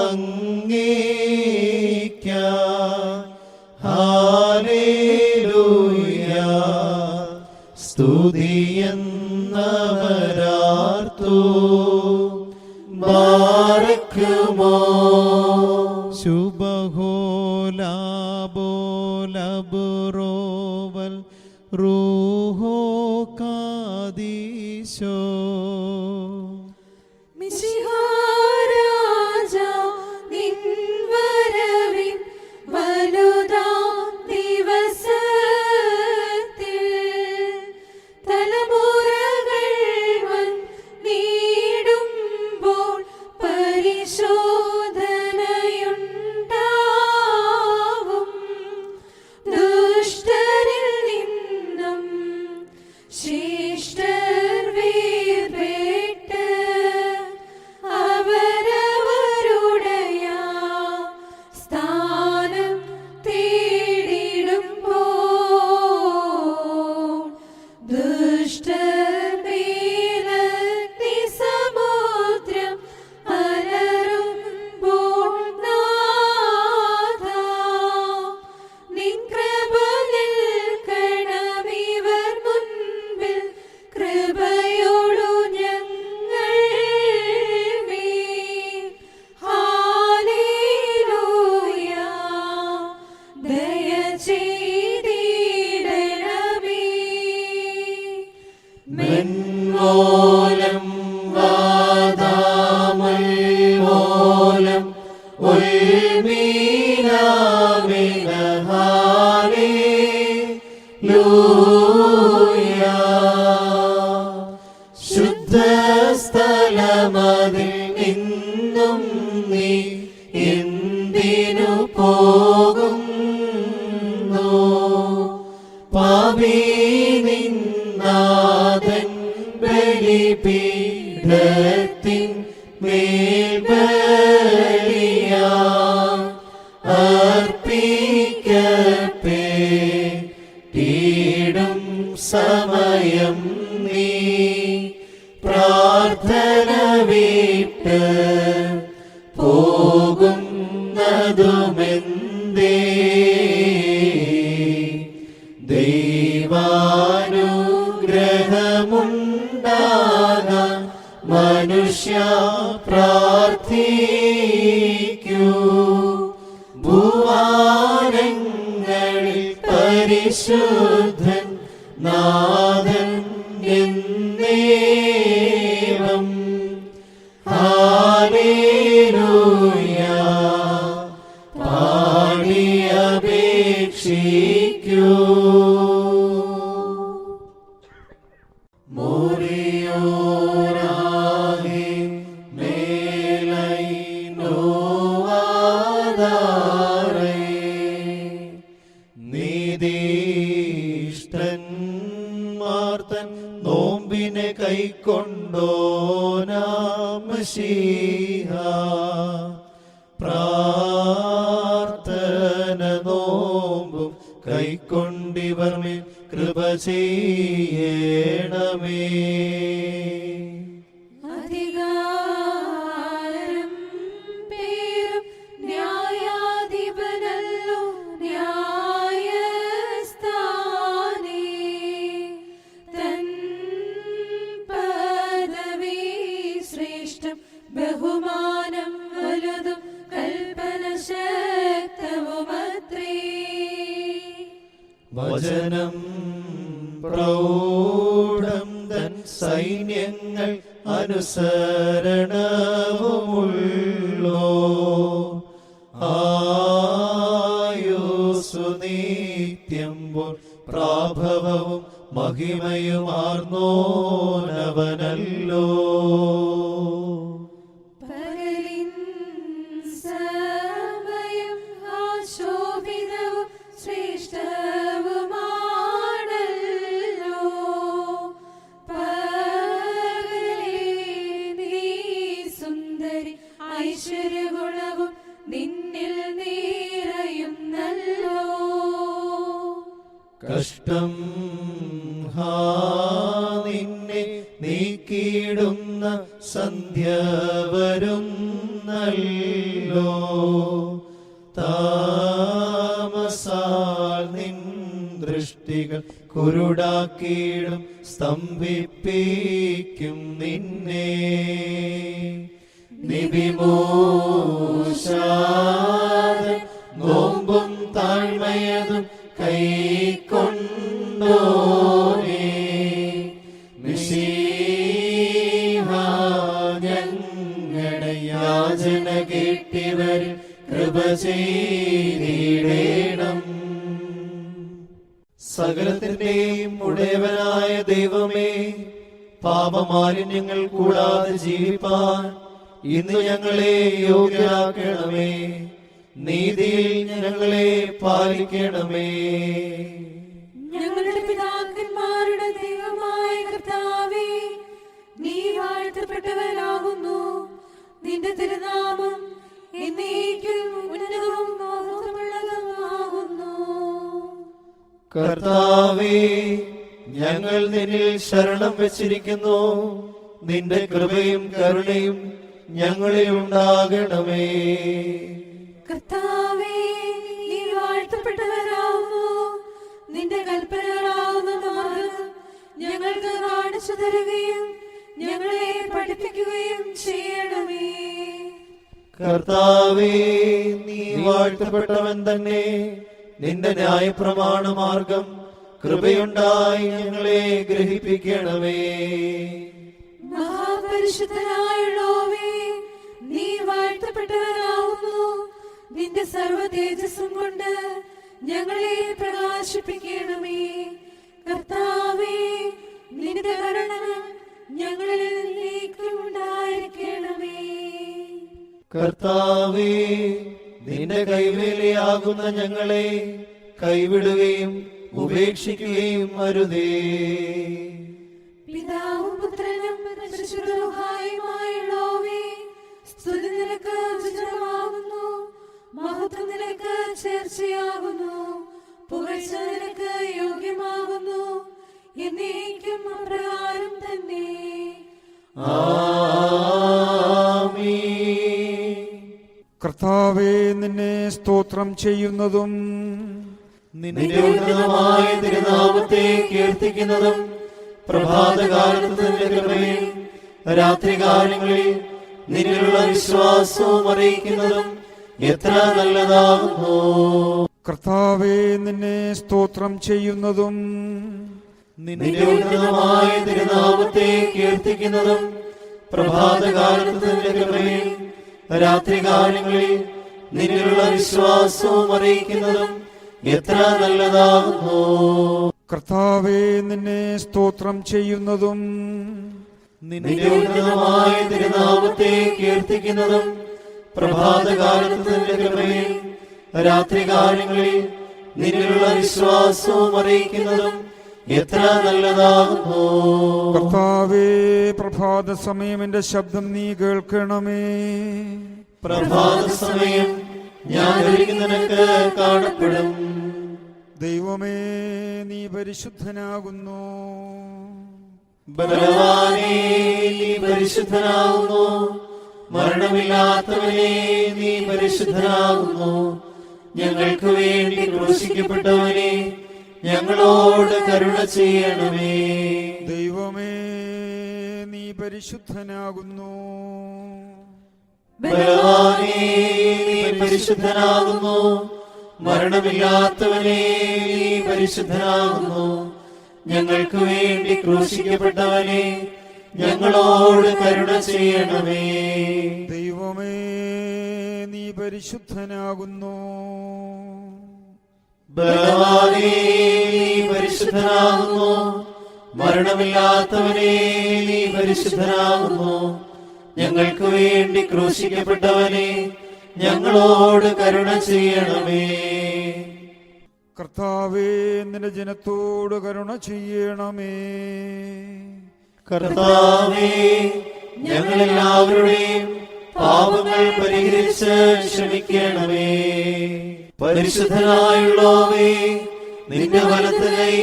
Speaker 2: അങ്ങേയ്ക്കായി. ഹല്ലേലൂയ. സ്തുതിയെന്നവരാർത്തു. ബാരക്കുമോ
Speaker 1: ശുഭഹോല ബോല ബുറോവൽ റൂഹോ കാദീശോ.
Speaker 4: മിശിഹാരാജാ നിൻ വരവിൻ വലുതാം ദിവസത്തിൽ തലമുറകൾ വന്നിടുമ്പോൾ പരിശോധനയുണ്ടാവും. ദുഷ്ടരിൽ നിന്നും ശ്രേഷ്ഠർ വേർപെട്ട് അവരവരുടയ സ്ഥാനം തേടിടുമ്പോൾ ദുഷ്ടർ മേലഗ്നി സമുദ്രം അലറുമ്പോൾ നാഥാ നിൻ കൃപ നിൽക്കണമിവർ മുൻപിൽ. കൃപയോടു ഞങ്ങൾ മേൽ. ഹല്ലേലൂയ. ദയ ചെയ്തിടണമേ.
Speaker 2: മെൻവോലം വാദാമൽവോലം ഉൾമീനാമിന. ഹല്ലേലൂയ. ശുദ്ധസ്ഥലമതിൽ നിന്നും നീ എന്തിനു പോകുന്നു? പാപി നിന്നാഥൻ ബലിപീഠ പീഠത്തിൻ മേൽബലിയാ അർപ്പിക്കപ്പെട്ടിടും സമയം നീ പ്രാർത്ഥന വിട്ട് പോകുന്നതുമെന്തേ? ദൈവാനുഗ്രഹമുണ്ടാകാൻ മനുഷ്യ പ്രാർത്ഥിക്കൂ. ഭൂവാനങ്ങളിൽ പരിശുദ്ധൻ നാഥൻ എന്നേവം. ഹല്ലേലൂയ പാടി അപേക്ഷിക്കൂ. മോറിയോരാഹി മേലൈ നോവാദാരേ നീതിഷ്ഠന്മാർ തൻ നോമ്പിനെ കൈക്കൊണ്ടോനാമശീഹ പ്രാർത്ഥന നോമ്പും കൈക്കൊണ്ടിവർ മേൽ കൃപ ചെയ്യണമേ.
Speaker 4: അധികാരം പേരും ന്യായാധിപനല്ലോ ന്യായസ്ഥാനേ. തൻ പദവി ശ്രേഷ്ഠം ബഹുമാനം വലുതും കൽപ്പന ശക്തവുമത്രേ.
Speaker 2: വചനം പ്രൗഢം തൻ സൈന്യങ്ങൾ അനുസരണവുമുള്ളോ. ആയുസ്സു നിത്യം പോൽ പ്രാഭവവും മഹിമയുമാർന്നോനവനല്ലോ.
Speaker 4: പകലിൻ സമയം ആശോഭിതവും ശ്രേഷ്ഠവുമാണല്ലോ. പകലേ നീ സുന്ദരി ഐശ്വര്യഗുണവും നിന്നിൽ നിറയുന്നല്ലോ.
Speaker 2: കഷ്ടം നിന്നെ നീക്കിയിടുന്ന സന്ധ്യ വരുന്നല്ലോ. താമസാൽ നിൻ ദൃഷ്ടികൾ കുരുടാക്കിയിടും സ്തംഭിപ്പിക്കും നിന്നെ. നിവിമോശാദൻ നോമ്പും താഴ്മയതും കൈക്കൊണ്ടോനേ. മിശിഹാ ഞങ്ങളുടെ യാചന കേട്ടിവരിൽ കൃപ ചെയ്തിടേണം. സകലത്തിന്റെയും ഉടയവനായ ദൈവമേ, പാപമാലിന്യങ്ങൾ കൂടാതെ ജീവിപ്പാൻ ഇന്ന് ഞങ്ങളെ യോഗ്യരാക്കണമേ. നീതിയിൽ ഞങ്ങളെ പാലിക്കണമേ.
Speaker 4: ഞങ്ങളുടെ പിതാക്കന്മാരുടെ ദൈവമായ കർത്താവേ, നീ വാഴ്ത്തപ്പെട്ടവനാകുന്നു. നിന്റെ തിരുനാമം എന്നേക്കും ഉന്നതവും മഹത്വമുള്ളതുമാകുന്നു.
Speaker 2: കർത്താവേ, ഞങ്ങൾ നിന്നിൽ ശരണം വെച്ചിരിക്കുന്നു. നിന്റെ കൃപയും കരുണയും ഞങ്ങളിൽ ഉണ്ടാകണമേ.
Speaker 4: കർത്താവേ, നീ വാഴ്ത്തപ്പെട്ടവനാകുന്നു. നിന്റെ കൽപ്പനകളാകുന്ന മാർഗ്ഗം ഞങ്ങൾക്ക് കാണിച്ചു തരുകയും ഞങ്ങളെ പഠിപ്പിക്കുകയും ചെയ്യണമേ.
Speaker 2: കർത്താവേ, നീ വാഴ്ത്തപ്പെട്ടവൻ തന്നെ. നിന്റെ ന്യായപ്രമാണ മാർഗം കൃപയുണ്ടായി ഞങ്ങളെ ഗ്രഹിപ്പിക്കണമേ.
Speaker 4: മഹാപരിശുദ്ധനായുള്ളോവേ, നീ വാഴ്ത്തപ്പെട്ടവനാകുന്നു. നിന്റെ സർവ്വ തേജസ്സും കൊണ്ട് ഞങ്ങളെ പ്രകാശിപ്പിക്കണമേ. കർത്താവേ, നിന്റെ കരുണ ഞങ്ങളിൽ എന്നേക്കും ഉണ്ടായിരിക്കണമേ.
Speaker 2: കർത്താവേ, നിന്റെ കൈവേലയാകുന്ന ഞങ്ങളെ കൈവിടുകയും ഉപേക്ഷിക്കുകയും അരുതേ.
Speaker 4: പിതാവും പുത്രനും പരിശുദ്ധഹായുമായുള്ളോവേ, സ്തുതി നിനക്ക് ഉചിതമാകുന്നു, മഹത്വം നിനക്ക് ചേർച്ചയാകുന്നു, പുകഴ്ച നിനക്ക് യോഗ്യമാകുന്നു, എന്നേക്കും അപ്രകാരം തന്നെ.
Speaker 5: കർത്താവേ, നിന്നെ സ്തോത്രം ചെയ്യുന്നതും
Speaker 2: നിന്റെ ഉന്നതമായ തിരുനാമത്തെ കീർത്തിക്കുന്നതും പ്രഭാതകാലത്ത് നിന്റെ കൃപയും രാത്രികാലങ്ങളിൽ നിന്നിലുള്ള വിശ്വാസവും അറിയിക്കുന്നതും എത്ര നല്ലതാകുന്നു.
Speaker 5: കർത്താവേ, നിന്നെ സ്തോത്രം ചെയ്യുന്നതും
Speaker 2: നിന്റെ ഉന്നതമായ തിരുനാമത്തെ കീർത്തിക്കുന്നതും പ്രഭാതകാലത്ത് നിന്റെ കൃപയും രാത്രികാലങ്ങളിൽ നിന്നിലുള്ള വിശ്വാസവും അറിയിക്കുന്നതും എത്ര നല്ലതാകുന്നു.
Speaker 5: കർത്താവേ, നിന്നെ സ്തോത്രം ചെയ്യുന്നതും
Speaker 2: നിന്റെ ഉന്നതമായ തിരുനാമത്തെ കീർത്തിക്കുന്നതും പ്രഭാതകാലത്ത് നിന്റെ കൃപയും രാത്രികാലങ്ങളിൽ നിന്നിലുള്ള വിശ്വാസവും അറിയിക്കുന്നതും എത്ര നല്ലതാകുന്നു.
Speaker 5: കർത്താവേ, പ്രഭാത സമയം എന്റെ ശബ്ദം നീ കേൾക്കണമേ.
Speaker 2: പ്രഭാത സമയം ഞാൻ നിനക്ക് കാണപ്പെടും.
Speaker 5: ദൈവമേ, നീ പരിശുദ്ധനാകുന്നു.
Speaker 2: ബലവാനേ, നീ പരിശുദ്ധനാകുന്നു. മരണമില്ലാത്തവനേ, നീ പരിശുദ്ധനാകുന്നു. ഞങ്ങൾക്ക് വേണ്ടി ക്രൂശിക്കപ്പെട്ടവനെ, ഞങ്ങളോട് കരുണ ചെയ്യണമേ.
Speaker 5: ദൈവമേ, നീ പരിശുദ്ധനാകുന്നു.
Speaker 2: ബലവാനേ, നീ പരിശുദ്ധനാകുന്നു. മരണമില്ലാത്തവനേ, നീ പരിശുദ്ധനാകുന്നു. ഞങ്ങൾക്ക് വേണ്ടി ക്രൂശിക്കപ്പെട്ടവനെ, ഞങ്ങളോട് കരുണ ചെയ്യണമേ.
Speaker 5: ദൈവമേ, നീ പരിശുദ്ധനാകുന്നു.
Speaker 2: ബലവാനേ, നീ പരിശുദ്ധനാകുന്നു. മരണമില്ലാത്തവനേ, നീ പരിശുദ്ധനാകുന്നു. ഞങ്ങൾക്ക് വേണ്ടി ക്രൂശിക്കപ്പെട്ടവനെ, ഞങ്ങളോട് കരുണ ചെയ്യണമേ.
Speaker 5: കർത്താവേ, നിന്റെ ജനത്തോട് കരുണ ചെയ്യണമേ.
Speaker 2: കർത്താവേ, ഞങ്ങളെല്ലാവരുടെയും പാപങ്ങൾ പരിഹരിച്ച് ക്ഷമിക്കണമേ. പരിശുദ്ധനായുള്ളോവേ, നിന്റെ വലത്ത് കൈ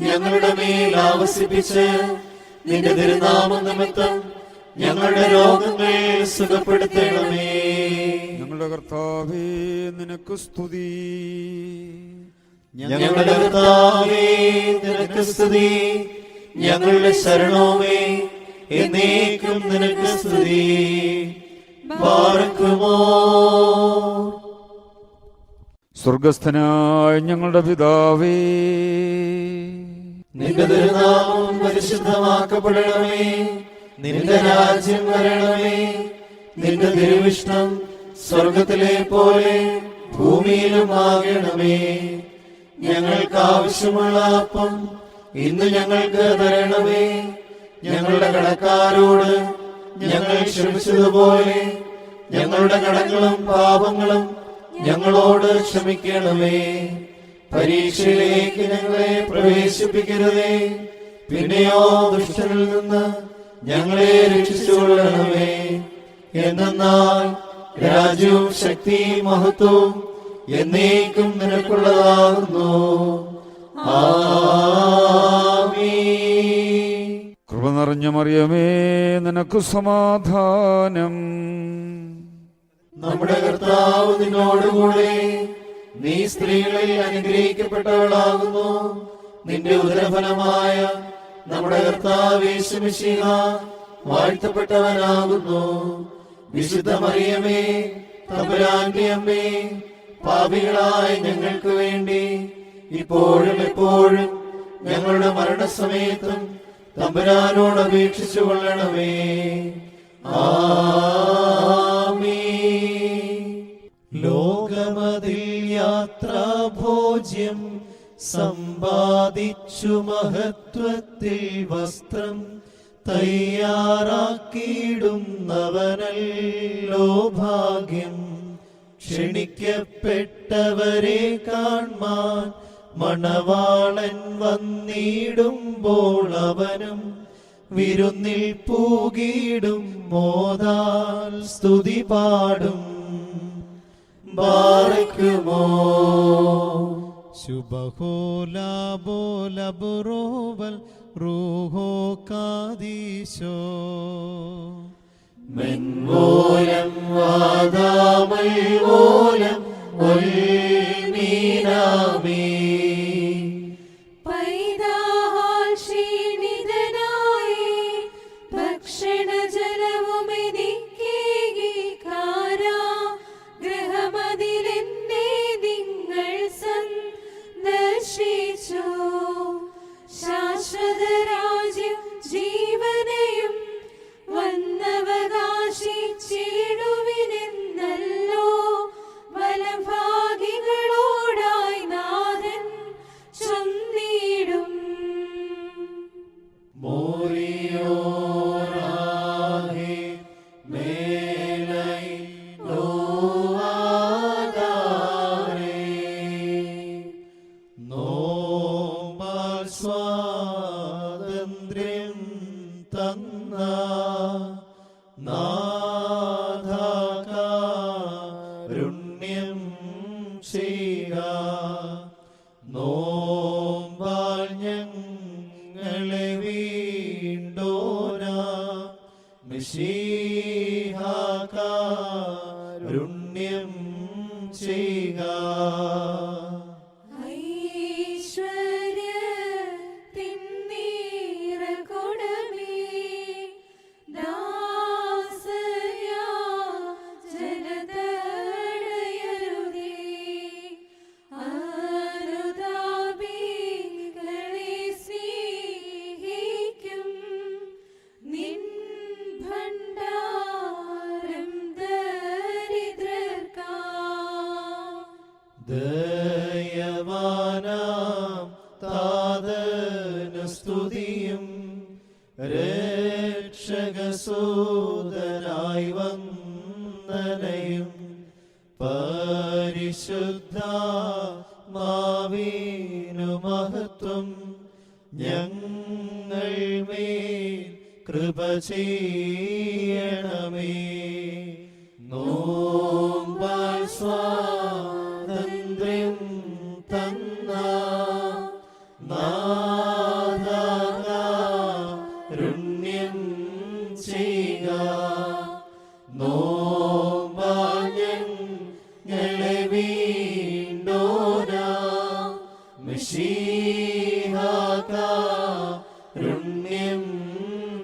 Speaker 2: ഞങ്ങളുടെ മേൽ ആവസിപ്പിച്ച് നിന്റെ തിരുനാമ നിമിത്തം ഞങ്ങളുടെ രോഗങ്ങൾ സുഖപ്പെടുത്തണമേ.
Speaker 5: ഞങ്ങളുടെ കർത്താവേ, നിനക്ക് സ്തുതി.
Speaker 2: ഞങ്ങളുടെ കർത്താവേ, നിനക്ക് സ്തുതി. ഞങ്ങളുടെ ശരണവുമേ, എന്നേക്കും നിനക്ക് സ്തുതി. ബാറക്കുമോ.
Speaker 5: സ്വർഗസ്ഥനായ ഞങ്ങളുടെ പിതാവേ,
Speaker 2: നിന്റെ തിരുനാമം പരിശുദ്ധമാക്കപ്പെടണമേ. നിന്റെ രാജ്യം വരണമേ. നിന്റെ തിരുവിഷ്ടം സ്വർഗത്തിലെ പോലെ ഭൂമിയിലും ആകണമേ. ഞങ്ങൾക്ക് ആവശ്യമുള്ള അപ്പം ഇന്ന് ഞങ്ങൾക്ക് തരണമേ. ഞങ്ങളുടെ കടക്കാരോട് ഞങ്ങൾ ക്ഷമിച്ചതുപോലെ ഞങ്ങളുടെ കടങ്ങളും പാപങ്ങളും ഞങ്ങളോട് ക്ഷമിക്കണമേ. പരീക്ഷയിലേക്ക് ഞങ്ങളെ പ്രവേശിപ്പിക്കരുതേ, പിന്നെയോ ദുഷ്ടനിൽ നിന്ന് ഞങ്ങളെ രക്ഷിച്ചുകൊള്ളണമേ. എന്നാൽ രാജ്യവും ശക്തിയും മഹത്വവും എന്നേക്കും നിനക്കുള്ളതാകുന്നു. ആമീൻ.
Speaker 5: കൃപ നിറഞ്ഞ മറിയമേ, നിനക്ക് സമാധാനം.
Speaker 2: നമ്മുടെ കർത്താവ് നിന്നോടുകൂടെ, നീ സ്ത്രീകളിൽ അനുഗ്രഹിക്കപ്പെട്ടവളാകുന്നു. നിന്റെ ഉദരഫലമായ നമ്മുടെ കർത്താവ് യേശു മിശിഹ വാഴ്ത്തപ്പെട്ടവനാകുന്നു. വിശുദ്ധ മറിയമേ, തമ്പുരാന്റെ അമ്മേ, പാപികളായ ഞങ്ങൾക്ക് വേണ്ടി ഇപ്പോഴും എപ്പോഴും ഞങ്ങളുടെ മരണസമയത്തും തമ്പുരാനോട് അപേക്ഷിച്ചു കൊള്ളണമേ. ആമീൻ. ലോകമതിൽ യാത്രാഭോജ്യം സമ്പാദിച്ചു മഹത്വത്തിൽ വസ്ത്രം തയ്യാറാക്കിയിടുന്നവനല്ലോ ഭാഗ്യം. ക്ഷണിക്കപ്പെട്ടവരെ കാൺമാൻ മണവാളൻ വന്നിടുമ്പോൾ അവനും വിരുന്നിൽ പൂകിടും മോദാൽ സ്തുതി പാടും ബാറക്കുമോ
Speaker 1: ശുഭഹോലാബോലബുറോവൽ റൂഹോ കാദീശോ
Speaker 2: മെൻമോലം വാദാമൽമോലം ഒൽമീനാമേ
Speaker 4: പൈതാഹാൽ ക്ഷീണിതനായി ഭക്ഷണജലവുമെനിക്കേകി കാരാഗൃഹമതിലെന്നെ നിങ്ങൾ സന്ദർശിച്ചു. ശാശ്വതരാജ്യം ജീവനെയും വന്നവകാശിച്ചിടുവിനെന്നല്ലോ വലഭാഗികളോടായി നാഥൻ ചൊന്നിടും.
Speaker 2: മോറിയോറാഹേ മേലൈ നോവാദാരേ നോമ്പാൽ സ്വാതന്ത്ര്യം തന്ന നാഥാകാരുണ്യം ചെയ്യുക. നോമ്പാൽ ഞങ്ങളെ വീണ്ടോനാ മിശിഹാകാരുണ്യം ചെയ്യുക.
Speaker 4: ഐശ്വര്യത്തിൻ നീറകുടമേ, ദാസയാ ജനതടയരുതേ. അനുതാപികളെ സ്നേഹിക്കും നിൻ ഭണ്ഡാരം ദരിദ്രർക്കാം.
Speaker 2: ദയവാനാം താതന സ്തുതിയും രക്ഷകസൂതനായി വന്ദനയും പരിശുദ്ധാത്മാവിനു മഹത്വം ഞങ്ങൾ മേൽ കൃപ ചെയ്യണമേ. നോമ്പാൽ സ്വാതന്ത്ര്യം തന്ന നാഥാകാരുണ്യം ചെയ്യുക. നോമ്പാൽ ഞങ്ങളെ വീണ്ടോനാ മിശിഹാകാരുണ്യം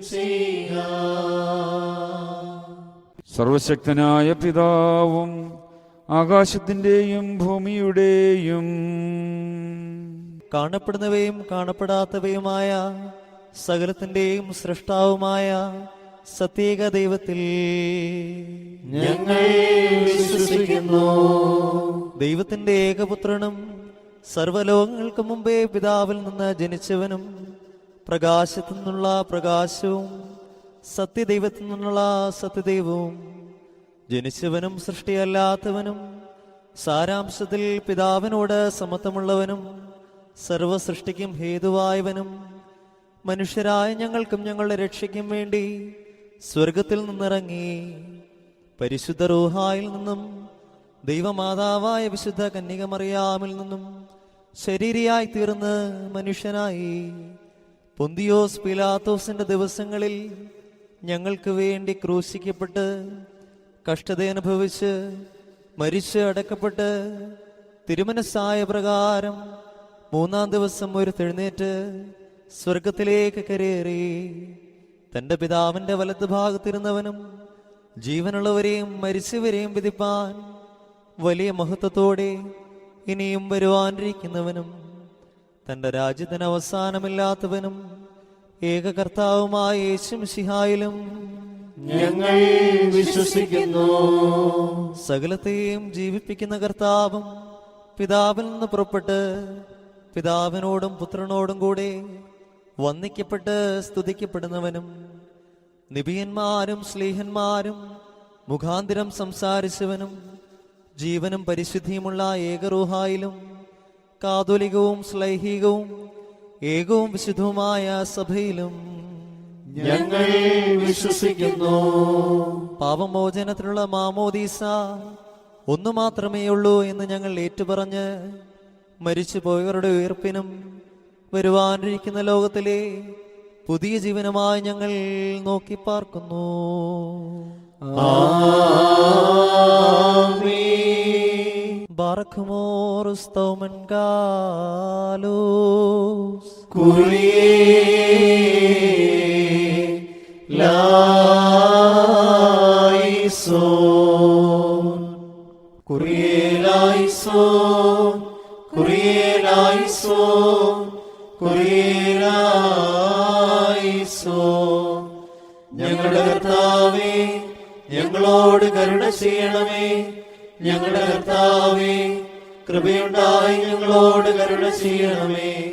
Speaker 2: ചെയ്യുക.
Speaker 5: സർവശക്തനായ പിതാവും ആകാശത്തിന്റെയും ഭൂമിയുടെയും
Speaker 2: കാണപ്പെടുന്നവയും കാണപ്പെടാത്തവയുമായ സകലത്തിന്റെയും സൃഷ്ടാവുമായ സത്യേക ദൈവത്തിൽ ഞങ്ങൾ വിശ്വസിക്കുന്നു. ദൈവത്തിന്റെ ഏകപുത്രനും സർവ്വലോകങ്ങൾക്ക് മുമ്പേ പിതാവിൽ നിന്ന് ജനിച്ചവനും പ്രകാശത്തു നിന്നുള്ള പ്രകാശവും സത്യദൈവത്തിൽ നിന്നുള്ള സത്യദൈവവും ജനിച്ചവനും സൃഷ്ടിയല്ലാത്തവനും സാരാംശത്തിൽ പിതാവിനോട് സമത്വമുള്ളവനും സർവസൃഷ്ടിക്കും ഹേതുവായവനും മനുഷ്യരായ ഞങ്ങൾക്കും ഞങ്ങളുടെ രക്ഷയ്ക്കും വേണ്ടി സ്വർഗത്തിൽ നിന്നിറങ്ങി പരിശുദ്ധ റൂഹായിൽ നിന്നും ദൈവമാതാവായ വിശുദ്ധ കന്യകമറിയാമിൽ നിന്നും ശരീരിയായി തീർന്ന് മനുഷ്യനായി പൊന്തിയോസ് പീലാത്തോസിന്റെ ദിവസങ്ങളിൽ ഞങ്ങൾക്ക് വേണ്ടി ക്രൂശിക്കപ്പെട്ട് കഷ്ടതയനുഭവിച്ച് മരിച്ച് അടക്കപ്പെട്ട് തിരുമനസ്സായ പ്രകാരം മൂന്നാം ദിവസം ഉയർത്തെഴുന്നേറ്റ് സ്വർഗത്തിലേക്ക് കരേറി തന്റെ പിതാവിന്റെ വലത്ത് ഭാഗത്തിരുന്നവനും ജീവനുള്ളവരെയും മരിച്ചവരെയും വിധിപ്പാൻ വലിയ മഹത്വത്തോടെ ഇനിയും വരുവാനിരിക്കുന്നവനും തന്റെ രാജ്യത്തിന് അവസാനമില്ലാത്തവനും ഏക കർത്താവുമായ യേശു മിശിഹായിലും ഞങ്ങൾ വിശ്വസിക്കുന്നു. സകലത്തെയും ജീവിപ്പിക്കുന്ന കർത്താവും പിതാവിൽ നിന്ന് പുറപ്പെട്ട് പിതാവിനോടും പുത്രനോടും കൂടെ വന്ദിക്കപ്പെട്ട് സ്തുതിക്കപ്പെടുന്നവനും നിബിയന്മാരും ശ്ലീഹന്മാരും മുഖാന്തിരം സംസാരിച്ചവനും ജീവനും പരിശുദ്ധിയുമുള്ള ഏകറൂഹായിലും കാതോലികവും ശ്ലൈഹികവും ഏകവും വിശുദ്ധവുമായ സഭയിലും
Speaker 1: ഞങ്ങൾ വിശ്വസിക്കുന്നു.
Speaker 2: പാപമോചനത്തിനുള്ള മാമോദീസ ഒന്നു മാത്രമേ ഉള്ളൂ എന്ന് ഞങ്ങൾ ഏറ്റുപറഞ്ഞ് മരിച്ചുപോയവരുടെ ഉയർപ്പിനും വരുവാനിരിക്കുന്ന ലോകത്തിലെ പുതിയ ജീവനുമായി ഞങ്ങൾ നോക്കി പാർക്കുന്നു. ബാറക്കുമോർ സ്തോമൻ ഗാലോസ്
Speaker 1: ഞങ്ങളുടെ കർത്താവേ, ഞങ്ങളോട് കരുണ ചെയ്യണമേ. ഞങ്ങളുടെ കർത്താവേ, കൃപയുണ്ടായി ഞങ്ങളോട് കരുണ ചെയ്യണമേ.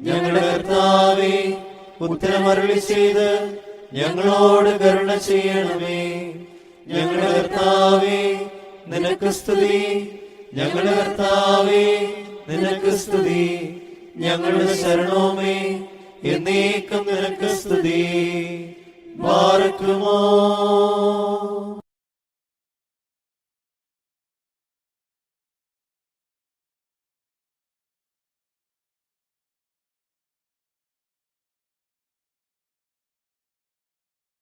Speaker 1: ഞങ്ങളുടെ കർത്താവേ, ഉത്തരമരുളി ചെയ്ത് ഞങ്ങളോട് കരുണ ചെയ്യണമേ. ഞങ്ങളുടെ കർത്താവേ, നിനക്ക് സ്തുതി. ഞങ്ങളുടെ കർത്താവേ, നിനക്ക് സ്തുതി. ഞങ്ങളുടെ ശരണവുമേ, എന്നേക്കും നിനക്ക് സ്തുതി. ബാറക്കുമോ